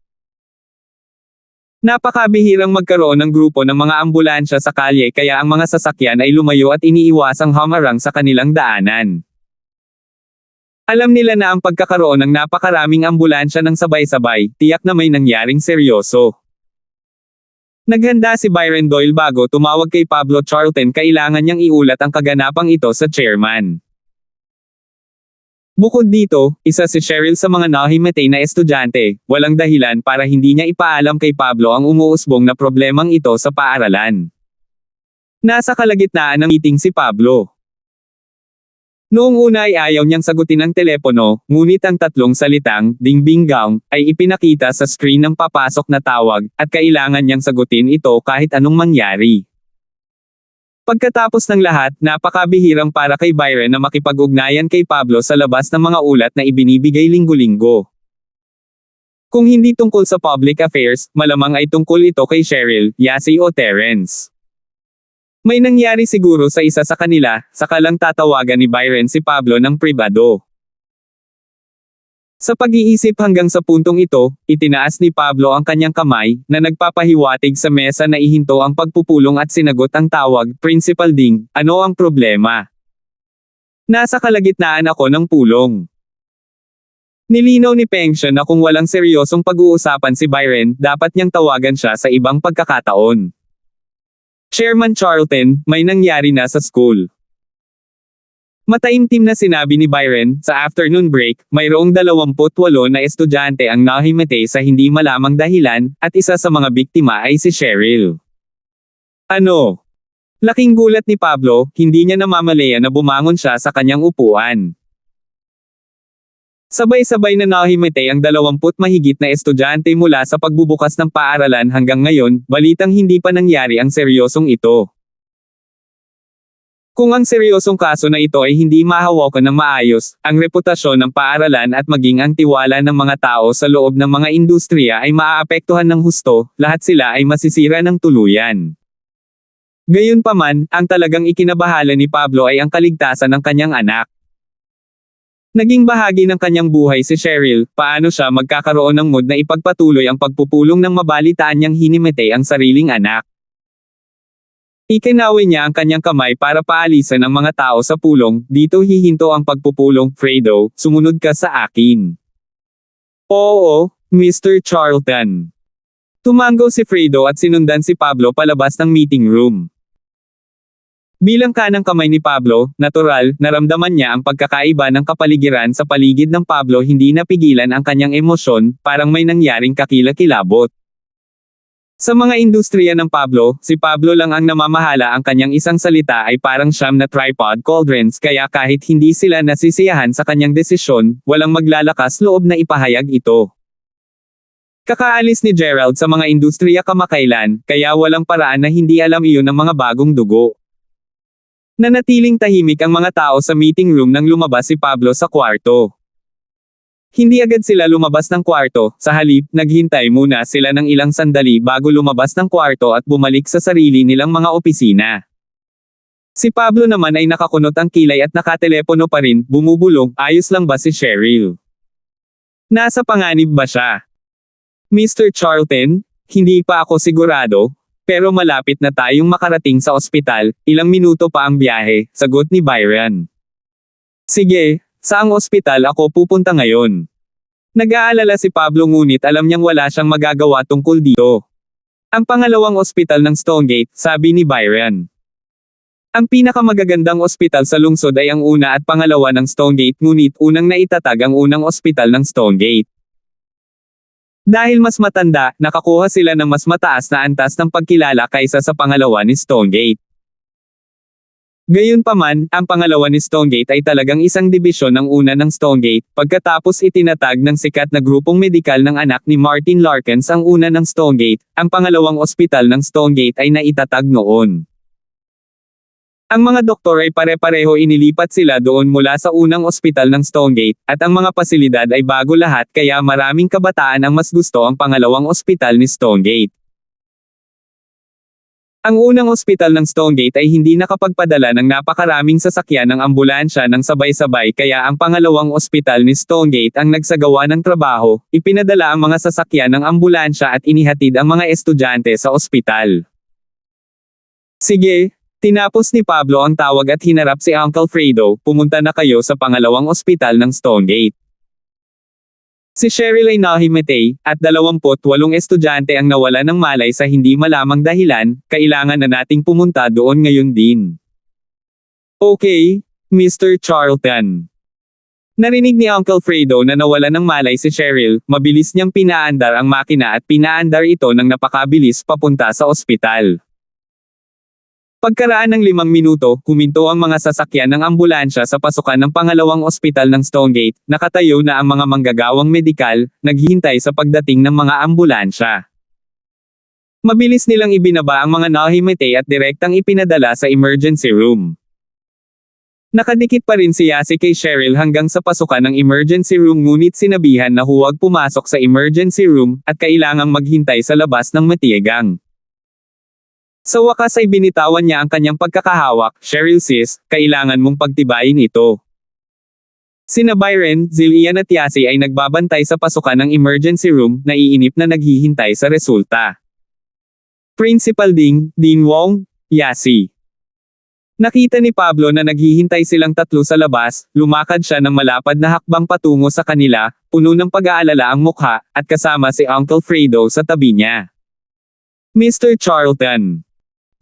Napakabihirang magkaroon ng grupo ng mga ambulansya sa kalye kaya ang mga sasakyan ay lumayo at iniiwasang humarang sa kanilang daanan. Alam nila na ang pagkakaroon ng napakaraming ambulansya ng sabay-sabay, tiyak na may nangyaring seryoso. Naghanda si Byron Doyle bago tumawag kay Pablo Charlton, kailangan niyang iulat ang kaganapang ito sa chairman. Bukod dito, isa si Cheryl sa mga nahimete na estudyante, walang dahilan para hindi niya ipaalam kay Pablo ang umuusbong na problemang ito sa paaralan. Nasa kalagitnaan ng meeting si Pablo. Noong una ay ayaw niyang sagutin ang telepono, ngunit ang tatlong salitang, ding bing gong, ay ipinakita sa screen ng papasok na tawag, at kailangan niyang sagutin ito kahit anong mangyari. Pagkatapos ng lahat, napakabihirang para kay Byron na makipag-ugnayan kay Pablo sa labas ng mga ulat na ibinibigay linggo-linggo. Kung hindi tungkol sa public affairs, malamang ay tungkol ito kay Cheryl, Yasi o Terence. May nangyari siguro sa isa sa kanila, saka lang tatawagan ni Byron si Pablo ng pribado. Sa pag-iisip hanggang sa puntong ito, itinaas ni Pablo ang kanyang kamay, na nagpapahiwatig sa mesa na ihinto ang pagpupulong at sinagot ang tawag, Principal Ding, ano ang problema? Nasa kalagitnaan ako ng pulong. Nilinaw ni Pengsian na kung walang seryosong pag-uusapan si Byron, dapat niyang tawagan siya sa ibang pagkakataon. Chairman Charlton, may nangyari na sa school. Mataimtim na sinabi ni Byron, sa afternoon break, mayroong 28 na estudyante ang nahimete sa hindi malamang dahilan, at isa sa mga biktima ay si Cheryl. Ano? Laking gulat ni Pablo, hindi niya namamalaya na bumangon siya sa kanyang upuan. Sabay-sabay na nahimete ang 20 mahigit na estudyante mula sa pagbubukas ng paaralan hanggang ngayon, balitang hindi pa nangyari ang seryosong ito. Kung ang seryosong kaso na ito ay hindi mahawakan ng maayos, ang reputasyon ng paaralan at maging ang tiwala ng mga tao sa loob ng mga industriya ay maaapektuhan ng husto, lahat sila ay masisira ng tuluyan. Gayunpaman, ang talagang ikinabahala ni Pablo ay ang kaligtasan ng kanyang anak. Naging bahagi ng kanyang buhay si Cheryl, paano siya magkakaroon ng mood na ipagpatuloy ang pagpupulong ng mabalitaan niyang hinimete ang sariling anak. Ikinawin niya ang kanyang kamay para paalisan ang mga tao sa pulong, dito hihinto ang pagpupulong, Fredo, sumunod ka sa akin. Oo, Mr. Charlton. Tumango si Fredo at sinundan si Pablo palabas ng meeting room. Bilang kanang kamay ni Pablo, natural, naramdaman niya ang pagkakaiba ng kapaligiran sa paligid ng Pablo, hindi napigilan ang kanyang emosyon, parang may nangyaring kakilakilabot. Sa mga industriya ng Pablo, si Pablo lang ang namamahala, ang kanyang isang salita ay parang siyam na tripod cauldrons, kaya kahit hindi sila nasisiyahan sa kanyang desisyon, walang maglalakas loob na ipahayag ito. Kakaalis ni Gerald sa mga industriya kamakailan, kaya walang paraan na hindi alam iyon ng mga bagong dugo. Nanatiling tahimik ang mga tao sa meeting room nang lumabas si Pablo sa kwarto. Hindi agad sila lumabas ng kwarto, sa halip, naghintay muna sila ng ilang sandali bago lumabas ng kwarto at bumalik sa sarili nilang mga opisina. Si Pablo naman ay nakakunot ang kilay at nakatelepono pa rin, bumubulong, ayos lang ba si Cheryl? Nasa panganib ba siya? Mr. Charlton, hindi pa ako sigurado, pero malapit na tayong makarating sa ospital, ilang minuto pa ang biyahe, sagot ni Byron. Sige. Saang ospital ako pupunta ngayon? Nag-aalala si Pablo ngunit alam niyang wala siyang magagawa tungkol dito. Ang pangalawang ospital ng Stonegate, sabi ni Byron. Ang pinakamagagandang ospital sa lungsod ay ang una at pangalawa ng Stonegate, ngunit unang naitatag ang unang ospital ng Stonegate. Dahil mas matanda, nakakuha sila ng mas mataas na antas ng pagkilala kaysa sa pangalawa ni Stonegate. Gayunpaman, ang pangalawa ni Stonegate ay talagang isang dibisyon ng una ng Stonegate, pagkatapos itinatag ng sikat na grupong medikal ng anak ni Martin Larkins ang una ng Stonegate, ang pangalawang ospital ng Stonegate ay naitatag noon. Ang mga doktor ay pare-pareho inilipat sila doon mula sa unang ospital ng Stonegate, at ang mga pasilidad ay bago lahat kaya maraming kabataan ang mas gusto ang pangalawang ospital ni Stonegate. Ang unang ospital ng Stonegate ay hindi nakapagpadala ng napakaraming sasakyan ng ambulansya ng sabay-sabay kaya ang pangalawang ospital ni Stonegate ang nagsagawa ng trabaho, ipinadala ang mga sasakyan ng ambulansya at inihatid ang mga estudyante sa ospital. Sige, tinapos ni Pablo ang tawag at hinarap si Uncle Fredo, pumunta na kayo sa pangalawang ospital ng Stonegate. Si Cheryl ay nahimatay, at 28 estudyante ang nawala ng malay sa hindi malamang dahilan, kailangan na nating pumunta doon ngayon din. Okay, Mr. Charlton. Narinig ni Uncle Fredo na nawala ng malay si Cheryl, mabilis niyang pinaandar ang makina at pinaandar ito ng napakabilis papunta sa ospital. Pagkaraan ng 5 minuto, huminto ang mga sasakyan ng ambulansya sa pasukan ng pangalawang ospital ng Stonegate, nakatayo na ang mga manggagawang medikal, naghihintay sa pagdating ng mga ambulansya. Mabilis nilang ibinaba ang mga nahimatay at direktang ipinadala sa emergency room. Nakadikit pa rin si Yasi kay Cheryl hanggang sa pasukan ng emergency room ngunit sinabihan na huwag pumasok sa emergency room, at kailangang maghintay sa labas ng matiyagang. Sa wakas ay binitawan niya ang kanyang pagkakahawak, Cheryl sis, kailangan mong pagtibayin ito. Sina Byron, Zillian at Yasi ay nagbabantay sa pasukan ng emergency room, naiinip na naghihintay sa resulta. Principal Ding, Dean Wong, Yasi. Nakita ni Pablo na naghihintay silang tatlo sa labas, lumakad siya ng malapad na hakbang patungo sa kanila, puno ng pag-aalala ang mukha, at kasama si Uncle Fredo sa tabi niya. Mr. Charlton.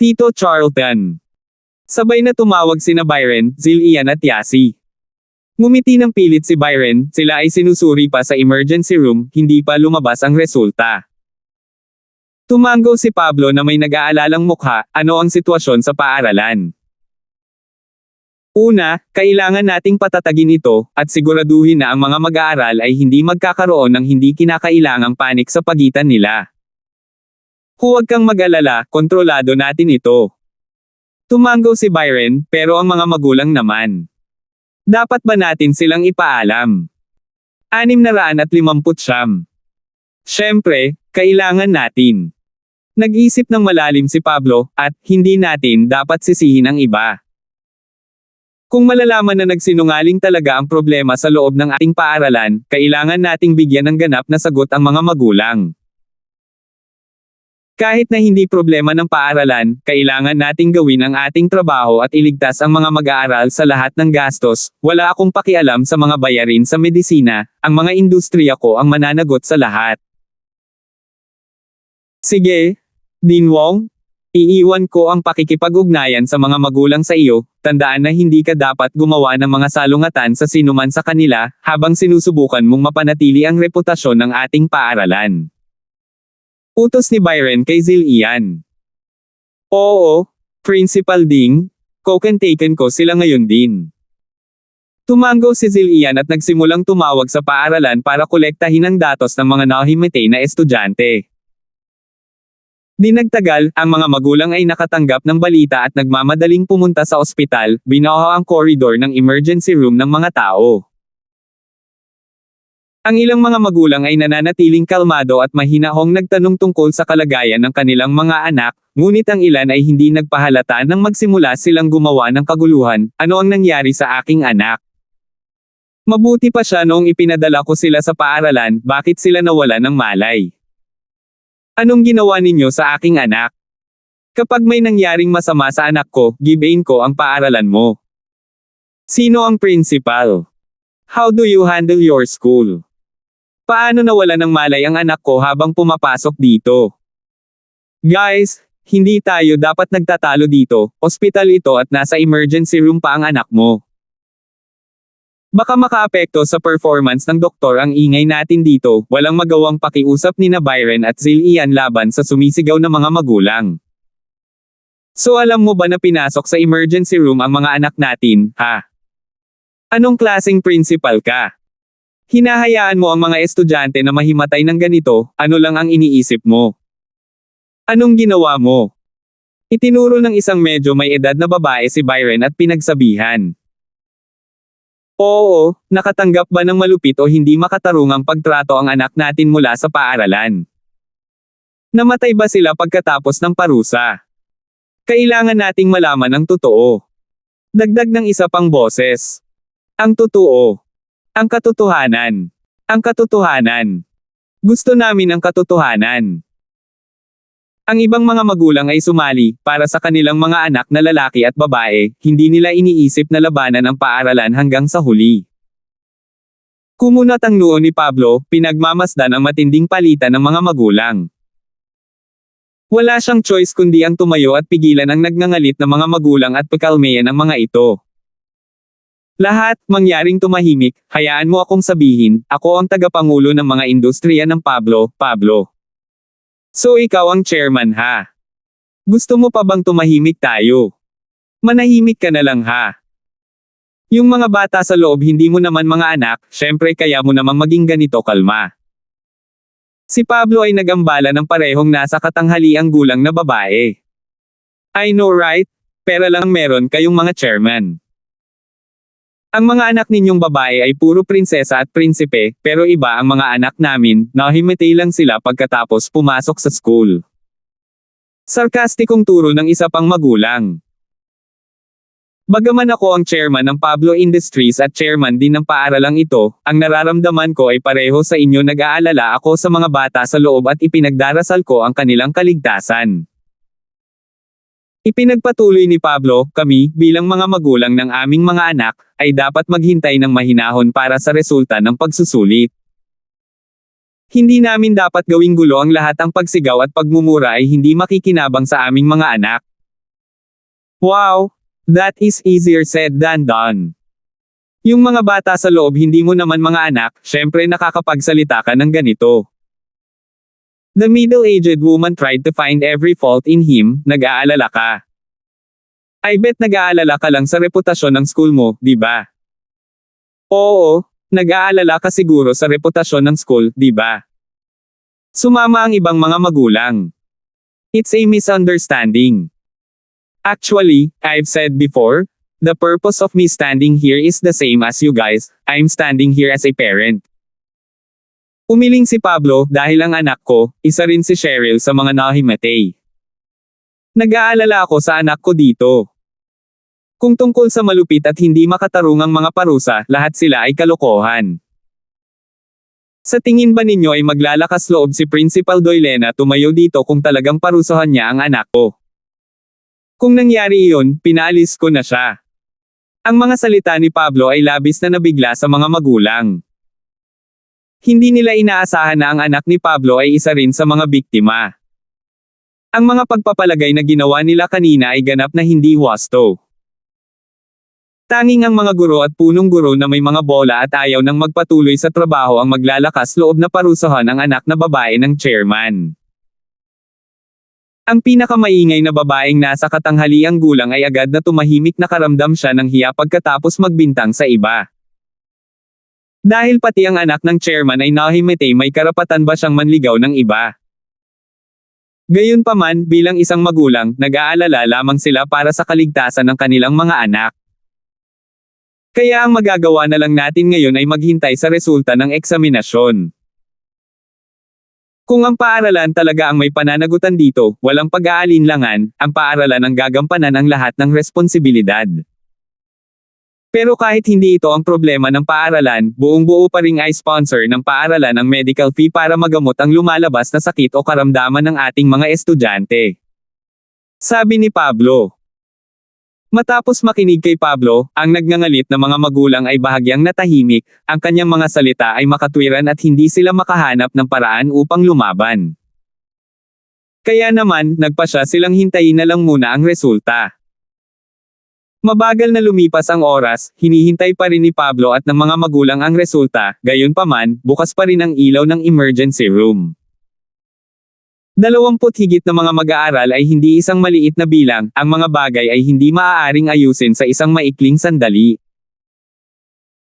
Tito Charlton. Sabay na tumawag sina Byron, Zillian at Yasi. Ngumiti ng pilit si Byron, sila ay sinusuri pa sa emergency room, hindi pa lumabas ang resulta. Tumango si Pablo na may nag-aalalang mukha, ano ang sitwasyon sa paaralan. Una, kailangan nating patatagin ito, at siguraduhin na ang mga mag-aaral ay hindi magkakaroon ng hindi kinakailangang panik sa pagitan nila. Huwag kang mag-alala, kontrolado natin ito. Tumango si Byron, pero ang mga magulang naman. Dapat ba natin silang ipaalam? 659. Siyempre, kailangan natin. Nag-isip ng malalim si Pablo, at hindi natin dapat sisihin ang iba. Kung malalaman na nagsinungaling talaga ang problema sa loob ng ating paaralan, kailangan nating bigyan ng ganap na sagot ang mga magulang. Kahit na hindi problema ng paaralan, kailangan nating gawin ang ating trabaho at iligtas ang mga mag-aaral sa lahat ng gastos. Wala akong pakialam sa mga bayarin sa medisina, ang mga industriya ko ang mananagot sa lahat. Sige, Dean Wong, iiwan ko ang pakikipag-ugnayan sa mga magulang sa iyo, tandaan na hindi ka dapat gumawa ng mga salungatan sa sinuman sa kanila, habang sinusubukan mong mapanatili ang reputasyon ng ating paaralan. Utos ni Byron kay Zillian. Oo, Principal Ding, taken ko sila ngayon din. Tumango si Zillian at nagsimulang tumawag sa paaralan para kolektahin ang datos ng mga nahimatay na estudyante. Di nagtagal, ang mga magulang ay nakatanggap ng balita at nagmamadaling pumunta sa ospital, binuha ang koridor ng emergency room ng mga tao. Ang ilang mga magulang ay nananatiling kalmado at mahinahong nagtanong tungkol sa kalagayan ng kanilang mga anak, ngunit ang ilan ay hindi nagpahalata nang magsimula silang gumawa ng kaguluhan, ano ang nangyari sa aking anak? Mabuti pa siya noong ipinadala ko sila sa paaralan, bakit sila nawala ng malay? Anong ginawa ninyo sa aking anak? Kapag may nangyaring masama sa anak ko, gibain ko ang paaralan mo. Sino ang principal? How do you handle your school? Paano nawala ng malay ang anak ko habang pumapasok dito? Guys, hindi tayo dapat nagtatalo dito, ospital ito at nasa emergency room pa ang anak mo. Baka makaapekto sa performance ng doktor ang ingay natin dito, walang magawang pakiusap ni na Byron at Zillian laban sa sumisigaw na mga magulang. So alam mo ba na pinasok sa emergency room ang mga anak natin, ha? Anong klaseng principal ka? Hinahayaan mo ang mga estudyante na mahimatay ng ganito, ano lang ang iniisip mo? Anong ginawa mo? Itinuro ng isang medyo may edad na babae si Byron at pinagsabihan. Oo, nakatanggap ba ng malupit o hindi makatarungang pagtrato ang anak natin mula sa paaralan? Namatay ba sila pagkatapos ng parusa? Kailangan nating malaman ang totoo. Dagdag ng isa pang boses. Ang totoo. Ang katotohanan. Ang katotohanan. Gusto namin ang katotohanan. Ang ibang mga magulang ay sumali, para sa kanilang mga anak na lalaki at babae, hindi nila iniisip na labanan ang paaralan hanggang sa huli. Kumunat ang noo ni Pablo, pinagmamasdan ang matinding palitan ng mga magulang. Wala siyang choice kundi ang tumayo at pigilan ang nagngangalit na mga magulang at pakalmayan ang mga ito. Lahat, mangyaring tumahimik, hayaan mo akong sabihin, ako ang tagapangulo ng mga industriya ng Pablo. So ikaw ang chairman ha? Gusto mo pa bang tumahimik tayo? Manahimik ka na lang ha? Yung mga bata sa loob hindi mo naman mga anak, syempre kaya mo namang maging ganito kalma. Si Pablo ay nagambala ng parehong nasa katanghaliang gulang na babae. I know right? Pera lang meron kayong mga chairman. Ang mga anak ninyong babae ay puro prinsesa at prinsipe, pero iba ang mga anak namin, nahimatay lang sila pagkatapos pumasok sa school. Sarkastikong turo ng isa pang magulang. Bagaman ako ang chairman ng Pablo Industries at chairman din ng paaralang ito, ang nararamdaman ko ay pareho sa inyo. Nag-aalala ako sa mga bata sa loob at ipinagdarasal ko ang kanilang kaligtasan. Ipinagpatuloy ni Pablo, kami, bilang mga magulang ng aming mga anak, ay dapat maghintay ng mahinahon para sa resulta ng pagsusulit. Hindi namin dapat gawing gulo ang lahat. Ang pagsigaw at pagmumura ay hindi makikinabang sa aming mga anak. Wow! That is easier said than done. Yung mga bata sa loob hindi mo naman mga anak, syempre nakakapagsalita ka ng ganito. The middle-aged woman tried to find every fault in him. Nag-aalala ka. I bet nag-aalala ka lang sa reputasyon ng school mo, di ba? Oo, nag-aalala ka siguro sa reputasyon ng school, di ba? Sumama ang ibang mga magulang. It's a misunderstanding. Actually, I've said before, the purpose of me standing here is the same as you guys. I'm standing here as a parent. Umiling si Pablo dahil ang anak ko, isa rin si Cheryl sa mga nahimatay. Nag-aalala ako sa anak ko dito. Kung tungkol sa malupit at hindi makatarungang mga parusa, lahat sila ay kalokohan. Sa tingin ba ninyo ay maglalakas loob si Principal Doylena tumayo dito kung talagang parusahan niya ang anak ko? Kung nangyari iyon, pinaalis ko na siya. Ang mga salita ni Pablo ay labis na nabigla sa mga magulang. Hindi nila inaasahan na ang anak ni Pablo ay isa rin sa mga biktima. Ang mga pagpapalagay na ginawa nila kanina ay ganap na hindi wasto. Tanging ang mga guro at punong guro na may mga bola at ayaw nang magpatuloy sa trabaho ang maglalakas loob na parusahan ang anak na babae ng chairman. Ang pinakamaingay na babaeng nasa katanghaliang gulang ay agad na tumahimik. Nakaramdam siya ng hiya pagkatapos magbintang sa iba. Dahil pati ang anak ng chairman ay nahimatay, may karapatan ba siyang manligaw ng iba? Gayunpaman, bilang isang magulang, nag-aalala lamang sila para sa kaligtasan ng kanilang mga anak. Kaya ang magagawa na lang natin ngayon ay maghintay sa resulta ng eksaminasyon. Kung ang paaralan talaga ang may pananagutan dito, walang pag-aalinlangan, ang paaralan ang gagampanan ang lahat ng responsibilidad. Pero kahit hindi ito ang problema ng paaralan, buong-buo pa ring ay sponsor ng paaralan ang medical fee para magamot ang lumalabas na sakit o karamdaman ng ating mga estudyante. Sabi ni Pablo. Matapos makinig kay Pablo, ang nagngangalit na mga magulang ay bahagyang natahimik, ang kanyang mga salita ay makatwiran at hindi sila makahanap ng paraan upang lumaban. Kaya naman, nagpasya silang hintayin na lang muna ang resulta. Mabagal na lumipas ang oras, hinihintay pa rin ni Pablo at ng mga magulang ang resulta, gayunpaman, bukas pa rin ang ilaw ng emergency room. 20 higit na mga mag-aaral ay hindi isang maliit na bilang, ang mga bagay ay hindi maaaring ayusin sa isang maikling sandali.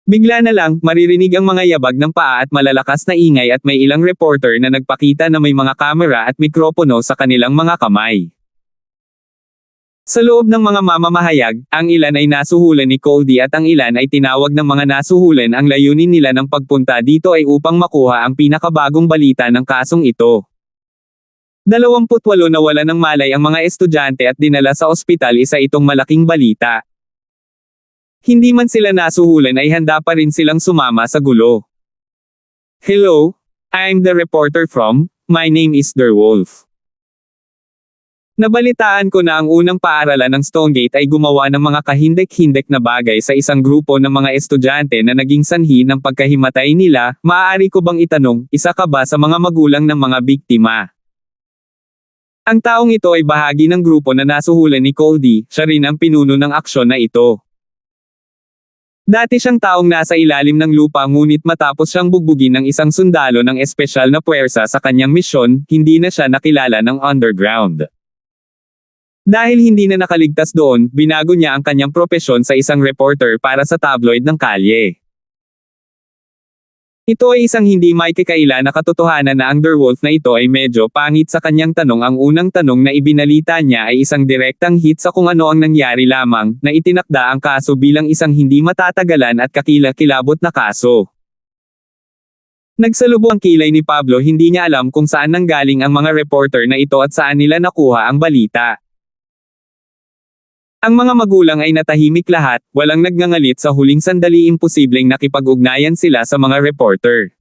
Bigla na lang, maririnig ang mga yabag ng paa at malalakas na ingay at may ilang reporter na nagpakita na may mga kamera at mikropono sa kanilang mga kamay. Sa loob ng mga mamamahayag, ang ilan ay nasuhulan ni Coldy at ang ilan ay tinawag ng mga nasuhulan. Ang layunin nila ng pagpunta dito ay upang makuha ang pinakabagong balita ng kasong ito. 28 nawala ng malay ang mga estudyante at dinala sa ospital. Isa itong malaking balita. Hindi man sila nasuhulan ay handa pa rin silang sumama sa gulo. Hello, I'm the reporter from, my name is Der Wolf. Nabalitaan ko na ang unang paaralan ng Stonegate ay gumawa ng mga kahindek-hindek na bagay sa isang grupo ng mga estudyante na naging sanhi ng pagkahimatay nila. Maaari ko bang itanong, isa ka ba sa mga magulang ng mga biktima? Ang taong ito ay bahagi ng grupo na nasuhulan ni Coldy, siya rin ang pinuno ng aksyon na ito. Dati siyang taong nasa ilalim ng lupa ngunit matapos siyang bugbugin ng isang sundalo ng espesyal na puwersa sa kanyang misyon, hindi na siya nakilala ng underground. Dahil hindi na nakaligtas doon, binago niya ang kanyang propesyon sa isang reporter para sa tabloid ng kalye. Ito ay isang hindi maikikaila na katotohanan na ang Der Wolf na ito ay medyo pangit sa kanyang tanong. Ang unang tanong na ibinalita niya ay isang direktang hit sa kung ano ang nangyari lamang, na itinakda ang kaso bilang isang hindi matatagalan at kakilakilabot na kaso. Nagsalubong ang kilay ni Pablo. Hindi niya alam kung saan nanggaling ang mga reporter na ito at saan nila nakuha ang balita. Ang mga magulang ay natahimik lahat, walang nagngangalit sa huling sandali. Imposibleng nakipag-ugnayan sila sa mga reporter.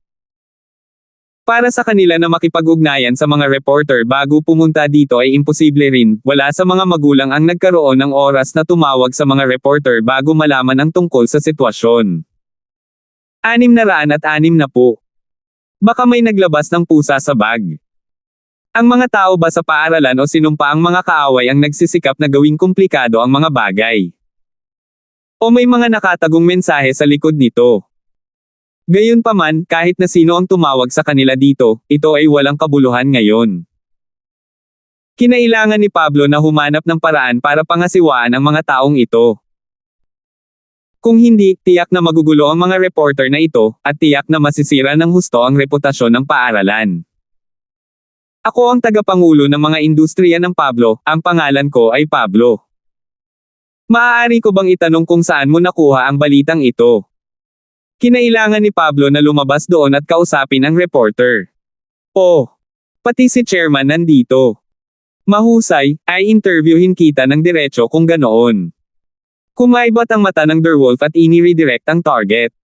Para sa kanila na makipag-ugnayan sa mga reporter bago pumunta dito ay imposible rin. Wala sa mga magulang ang nagkaroon ng oras na tumawag sa mga reporter bago malaman ang tungkol sa sitwasyon. 606. Baka may naglabas ng pusa sa bag. Ang mga tao ba sa paaralan o sinumpa ang mga kaaway ang nagsisikap na gawing komplikado ang mga bagay? O may mga nakatagong mensahe sa likod nito? Gayunpaman, kahit na sino ang tumawag sa kanila dito, ito ay walang kabuluhan ngayon. Kinailangan ni Pablo na humanap ng paraan para pangasiwaan ang mga taong ito. Kung hindi, tiyak na magugulo ang mga reporter na ito, at tiyak na masisira ng husto ang reputasyon ng paaralan. Ako ang tagapangulo ng mga industriya ng Pablo, ang pangalan ko ay Pablo. Maaari ko bang itanong kung saan mo nakuha ang balitang ito? Kinailangan ni Pablo na lumabas doon at kausapin ang reporter. Oh, pati si chairman nandito. Mahusay, ay interviewin kita ng diretso kung ganoon. Kumaibat ang mata ng Der Wolf at ini-redirect ang target.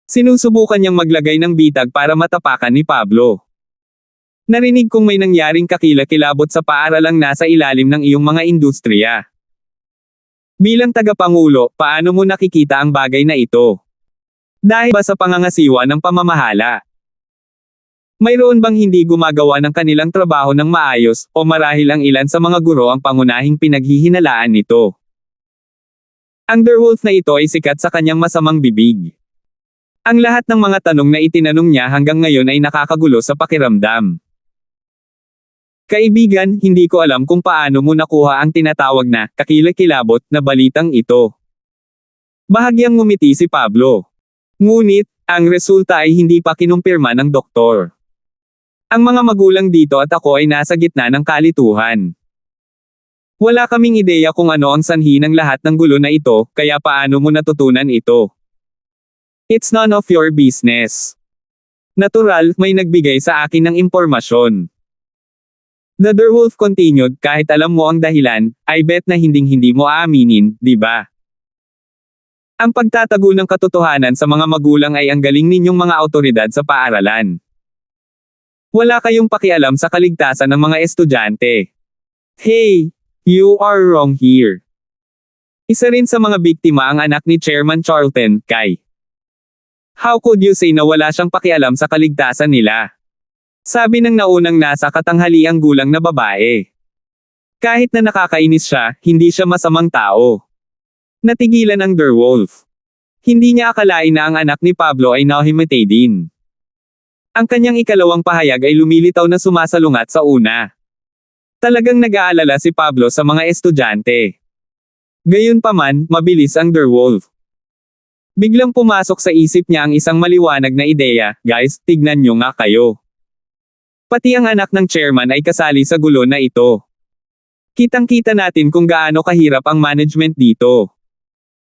Sinusubukan niyang maglagay ng bitag para matapakan ni Pablo. Narinig kong may nangyaring kakilakilabot sa paaralang nasa ilalim ng iyong mga industriya. Bilang tagapangulo, paano mo nakikita ang bagay na ito? Dahil ba sa pangangasiwa ng pamamahala? Mayroon bang hindi gumagawa ng kanilang trabaho ng maayos, o marahil ang ilan sa mga guro ang pangunahing pinaghihinalaan nito? Ang Der Wolf na ito ay sikat sa kanyang masamang bibig. Ang lahat ng mga tanong na itinanong niya hanggang ngayon ay nakakagulo sa pakiramdam. Kaibigan, hindi ko alam kung paano mo nakuha ang tinatawag na kakilakilabot na balitang ito. Bahagyang ngumiti si Pablo. Ngunit, ang resulta ay hindi pa kinumpirma ng doktor. Ang mga magulang dito at ako ay nasa gitna ng kalituhan. Wala kaming ideya kung ano ang sanhi ng lahat ng gulo na ito, kaya paano mo natutunan ito? It's none of your business. Natural, may nagbigay sa akin ng impormasyon. The Der Wolf continued, kahit alam mo ang dahilan, I bet na hinding-hindi mo aaminin, di ba? Ang pagtatago ng katotohanan sa mga magulang ay ang galing ninyong mga awtoridad sa paaralan. Wala kayong pakialam sa kaligtasan ng mga estudyante. Hey, you are wrong here. Isa rin sa mga biktima ang anak ni Chairman Charlton, Kai. How could you say na wala siyang pakialam sa kaligtasan nila? Sabi ng naunang nasa katanghaliang gulang na babae. Kahit na nakakainis siya, hindi siya masamang tao. Natigilan ang Derwolf. Hindi niya akalain na ang anak ni Pablo ay nahimatay din. Ang kanyang ikalawang pahayag ay lumilitaw na sumasalungat sa una. Talagang nag-aalala si Pablo sa mga estudyante. Gayunpaman, mabilis ang Derwolf. Biglang pumasok sa isip niya ang isang maliwanag na ideya, guys, tignan nyo nga kayo. Pati ang anak ng chairman ay kasali sa gulo na ito. Kitang-kita natin kung gaano kahirap ang management dito.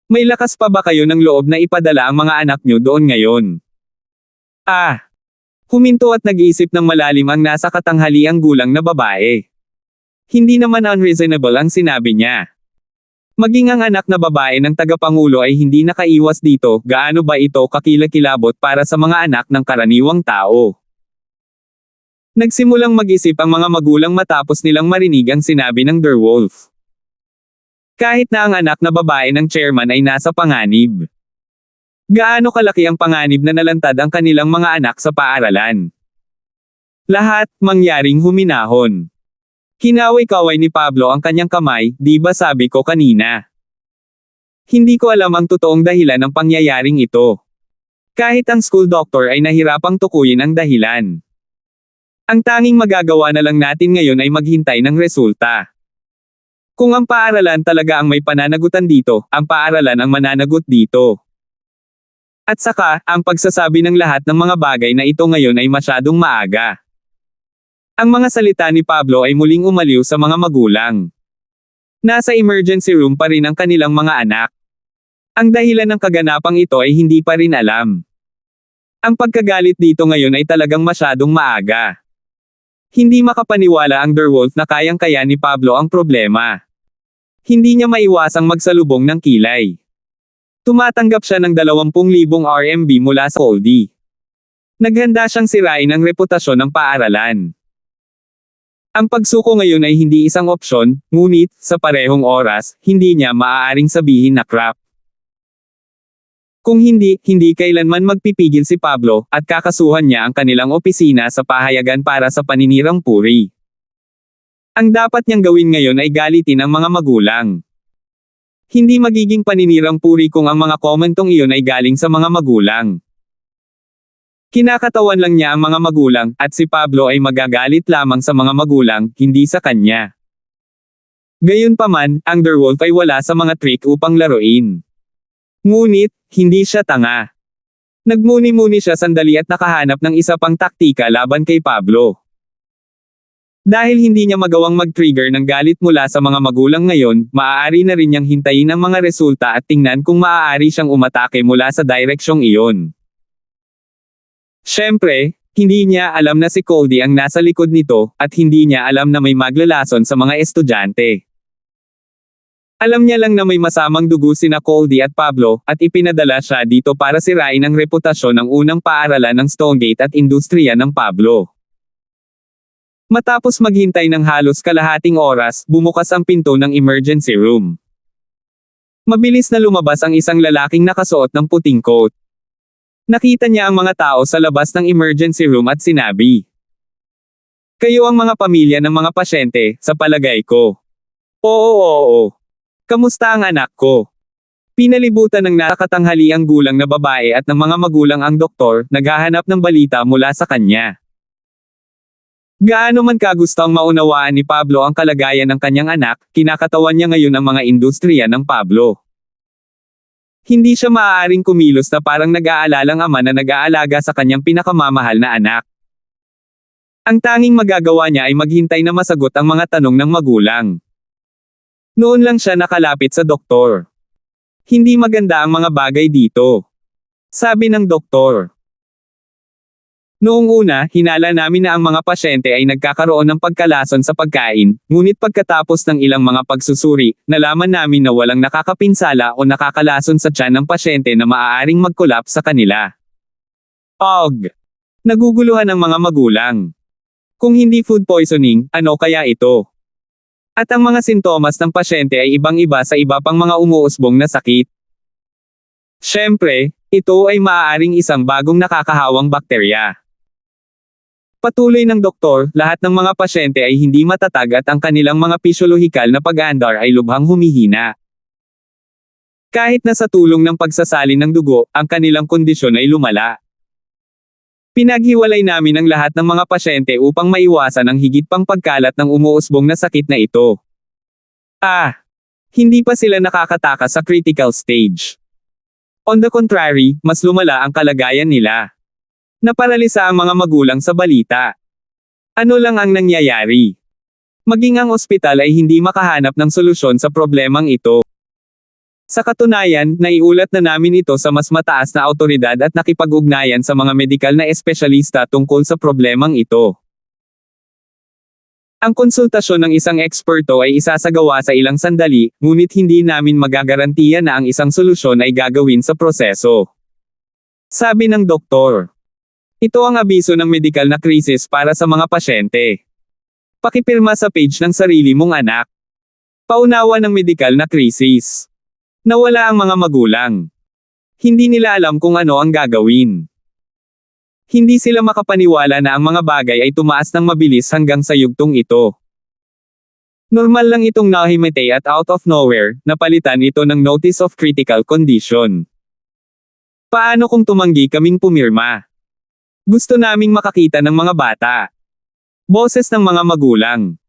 May lakas pa ba kayo ng loob na ipadala ang mga anak nyo doon ngayon? Huminto at nag-iisip ng malalim ang nasa katanghaliang gulang na babae. Hindi naman unreasonable ang sinabi niya. Maging ang anak na babae ng tagapangulo ay hindi nakaiwas dito, gaano ba ito kakilakilabot para sa mga anak ng karaniwang tao? Nagsimulang mag-isip ang mga magulang matapos nilang marinig ang sinabi ng Derwolf. Kahit na ang anak na babae ng chairman ay nasa panganib. Gaano kalaki ang panganib na nalantad ang kanilang mga anak sa paaralan? Lahat, mangyaring huminahon. Kinaway-kaway ni Pablo ang kanyang kamay, di ba sabi ko kanina? Hindi ko alam ang totoong dahilan ng pangyayaring ito. Kahit ang school doctor ay nahirapang tukuyin ang dahilan. Ang tanging magagawa na lang natin ngayon ay maghintay ng resulta. Kung ang paaralan talaga ang may pananagutan dito, ang paaralan ang mananagot dito. At saka, ang pagsasabi ng lahat ng mga bagay na ito ngayon ay masyadong maaga. Ang mga salita ni Pablo ay muling umaliw sa mga magulang. Nasa emergency room pa rin ang kanilang mga anak. Ang dahilan ng kaganapang ito ay hindi pa rin alam. Ang pagkagalit dito ngayon ay talagang masyadong maaga. Hindi makapaniwala ang Derwolf na kayang-kaya ni Pablo ang problema. Hindi niya maiwasang magsalubong ng kilay. Tumatanggap siya ng 20,000 RMB mula sa Goldie. Naghanda siyang sirain ang reputasyon ng paaralan. Ang pagsuko ngayon ay hindi isang opsyon, ngunit, sa parehong oras, hindi niya maaaring sabihin na crap. Kung hindi kailanman magpipigil si Pablo, at kakasuhan niya ang kanilang opisina sa pahayagan para sa paninirang puri. Ang dapat niyang gawin ngayon ay galitin ang mga magulang. Hindi magiging paninirang puri kung ang mga komentong iyon ay galing sa mga magulang. Kinakatawan lang niya ang mga magulang, at si Pablo ay magagalit lamang sa mga magulang, hindi sa kanya. Gayunpaman, ang Derwolf ay wala sa mga trick upang laruin. Ngunit, hindi siya tanga. Nagmuni-muni siya sandali at nakahanap ng isa pang taktika laban kay Pablo. Dahil hindi niya magawang mag-trigger ng galit mula sa mga magulang ngayon, maaari na rin niyang hintayin ang mga resulta at tingnan kung maaari siyang umatake mula sa direksyong iyon. Siyempre, hindi niya alam na si Goldie ang nasa likod nito, at hindi niya alam na may maglalason sa mga estudyante. Alam niya lang na may masamang dugo sina Goldie at Pablo, at ipinadala siya dito para sirain ang reputasyon ng unang paaralan ng Stonegate at industriya ng Pablo. Matapos maghintay ng halos kalahating oras, bumukas ang pinto ng emergency room. Mabilis na lumabas ang isang lalaking nakasuot ng puting coat. Nakita niya ang mga tao sa labas ng emergency room at sinabi, "Kayo ang mga pamilya ng mga pasyente, sa palagay ko." Oo. Kamusta ang anak ko? Pinalibutan ng nakatanghaliang gulang na babae at ng mga magulang ang doktor, naghahanap ng balita mula sa kanya. Gaano man kagusto ang maunawaan ni Pablo ang kalagayan ng kanyang anak, kinakatawan niya ngayon ang mga industriya ng Pablo. Hindi siya maaaring kumilos na parang nag-aalalang ama na nag-aalaga sa kanyang pinakamamahal na anak. Ang tanging magagawa niya ay maghintay na masagot ang mga tanong ng magulang. Noon lang siya nakalapit sa doktor. Hindi maganda ang mga bagay dito. Sabi ng doktor. Noong una, hinala namin na ang mga pasyente ay nagkakaroon ng pagkalason sa pagkain, ngunit pagkatapos ng ilang mga pagsusuri, nalaman namin na walang nakakapinsala o nakakalason sa tiyan ng pasyente na maaaring mag-collapse sa kanila. Naguguluhan ang mga magulang. Kung hindi food poisoning, ano kaya ito? At ang mga sintomas ng pasyente ay ibang-iba sa iba pang mga umuusbong na sakit. Siyempre, ito ay maaaring isang bagong nakakahawang bakterya. Patuloy ng doktor, lahat ng mga pasyente ay hindi matatag at ang kanilang mga pisyolohikal na pag-aandar ay lubhang humihina. Kahit na sa tulong ng pagsasalin ng dugo, ang kanilang kondisyon ay lumala. Pinaghiwalay namin ang lahat ng mga pasyente upang maiwasan ang higit pang pagkalat ng umuusbong na sakit na ito. Hindi pa sila nakakatakas sa critical stage. On the contrary, mas lumala ang kalagayan nila. Naparalisa ang mga magulang sa balita. Ano lang ang nangyayari? Maging ang ospital ay hindi makahanap ng solusyon sa problemang ito. Sa katunayan, naiulat na namin ito sa mas mataas na awtoridad at nakipag-ugnayan sa mga medikal na espesyalista tungkol sa problemang ito. Ang konsultasyon ng isang eksperto ay isasagawa sa ilang sandali, ngunit hindi namin magagarantiya na ang isang solusyon ay gagawin sa proseso. Sabi ng doktor. Ito ang abiso ng medikal na krisis para sa mga pasyente. Pakipirma sa page ng sarili mong anak. Paunawa ng medikal na krisis. Nawala ang mga magulang. Hindi nila alam kung ano ang gagawin. Hindi sila makapaniwala na ang mga bagay ay tumaas ng mabilis hanggang sa yugtong ito. Normal lang itong nahimatay at out of nowhere, napalitan ito ng notice of critical condition. Paano kung tumanggi kaming pumirma? Gusto naming makakita ng mga bata. Boses ng mga magulang.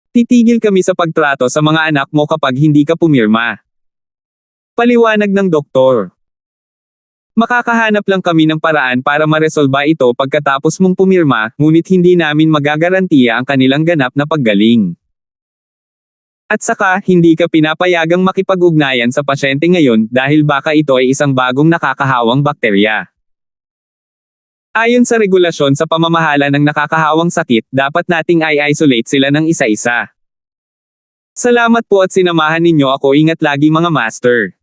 Titigil kami sa pagtrato sa mga anak mo kapag hindi ka pumirma. Paliwanag ng doktor. Makakahanap lang kami ng paraan para maresolba ito pagkatapos mong pumirma, ngunit hindi namin magagarantiya ang kanilang ganap na paggaling. At saka, hindi ka pinapayagang makipag-ugnayan sa pasyente ngayon dahil baka ito ay isang bagong nakakahawang bakterya. Ayon sa regulasyon sa pamamahala ng nakakahawang sakit, dapat nating i-isolate sila ng isa-isa. Salamat po at sinamahan ninyo ako. Ingat lagi mga master.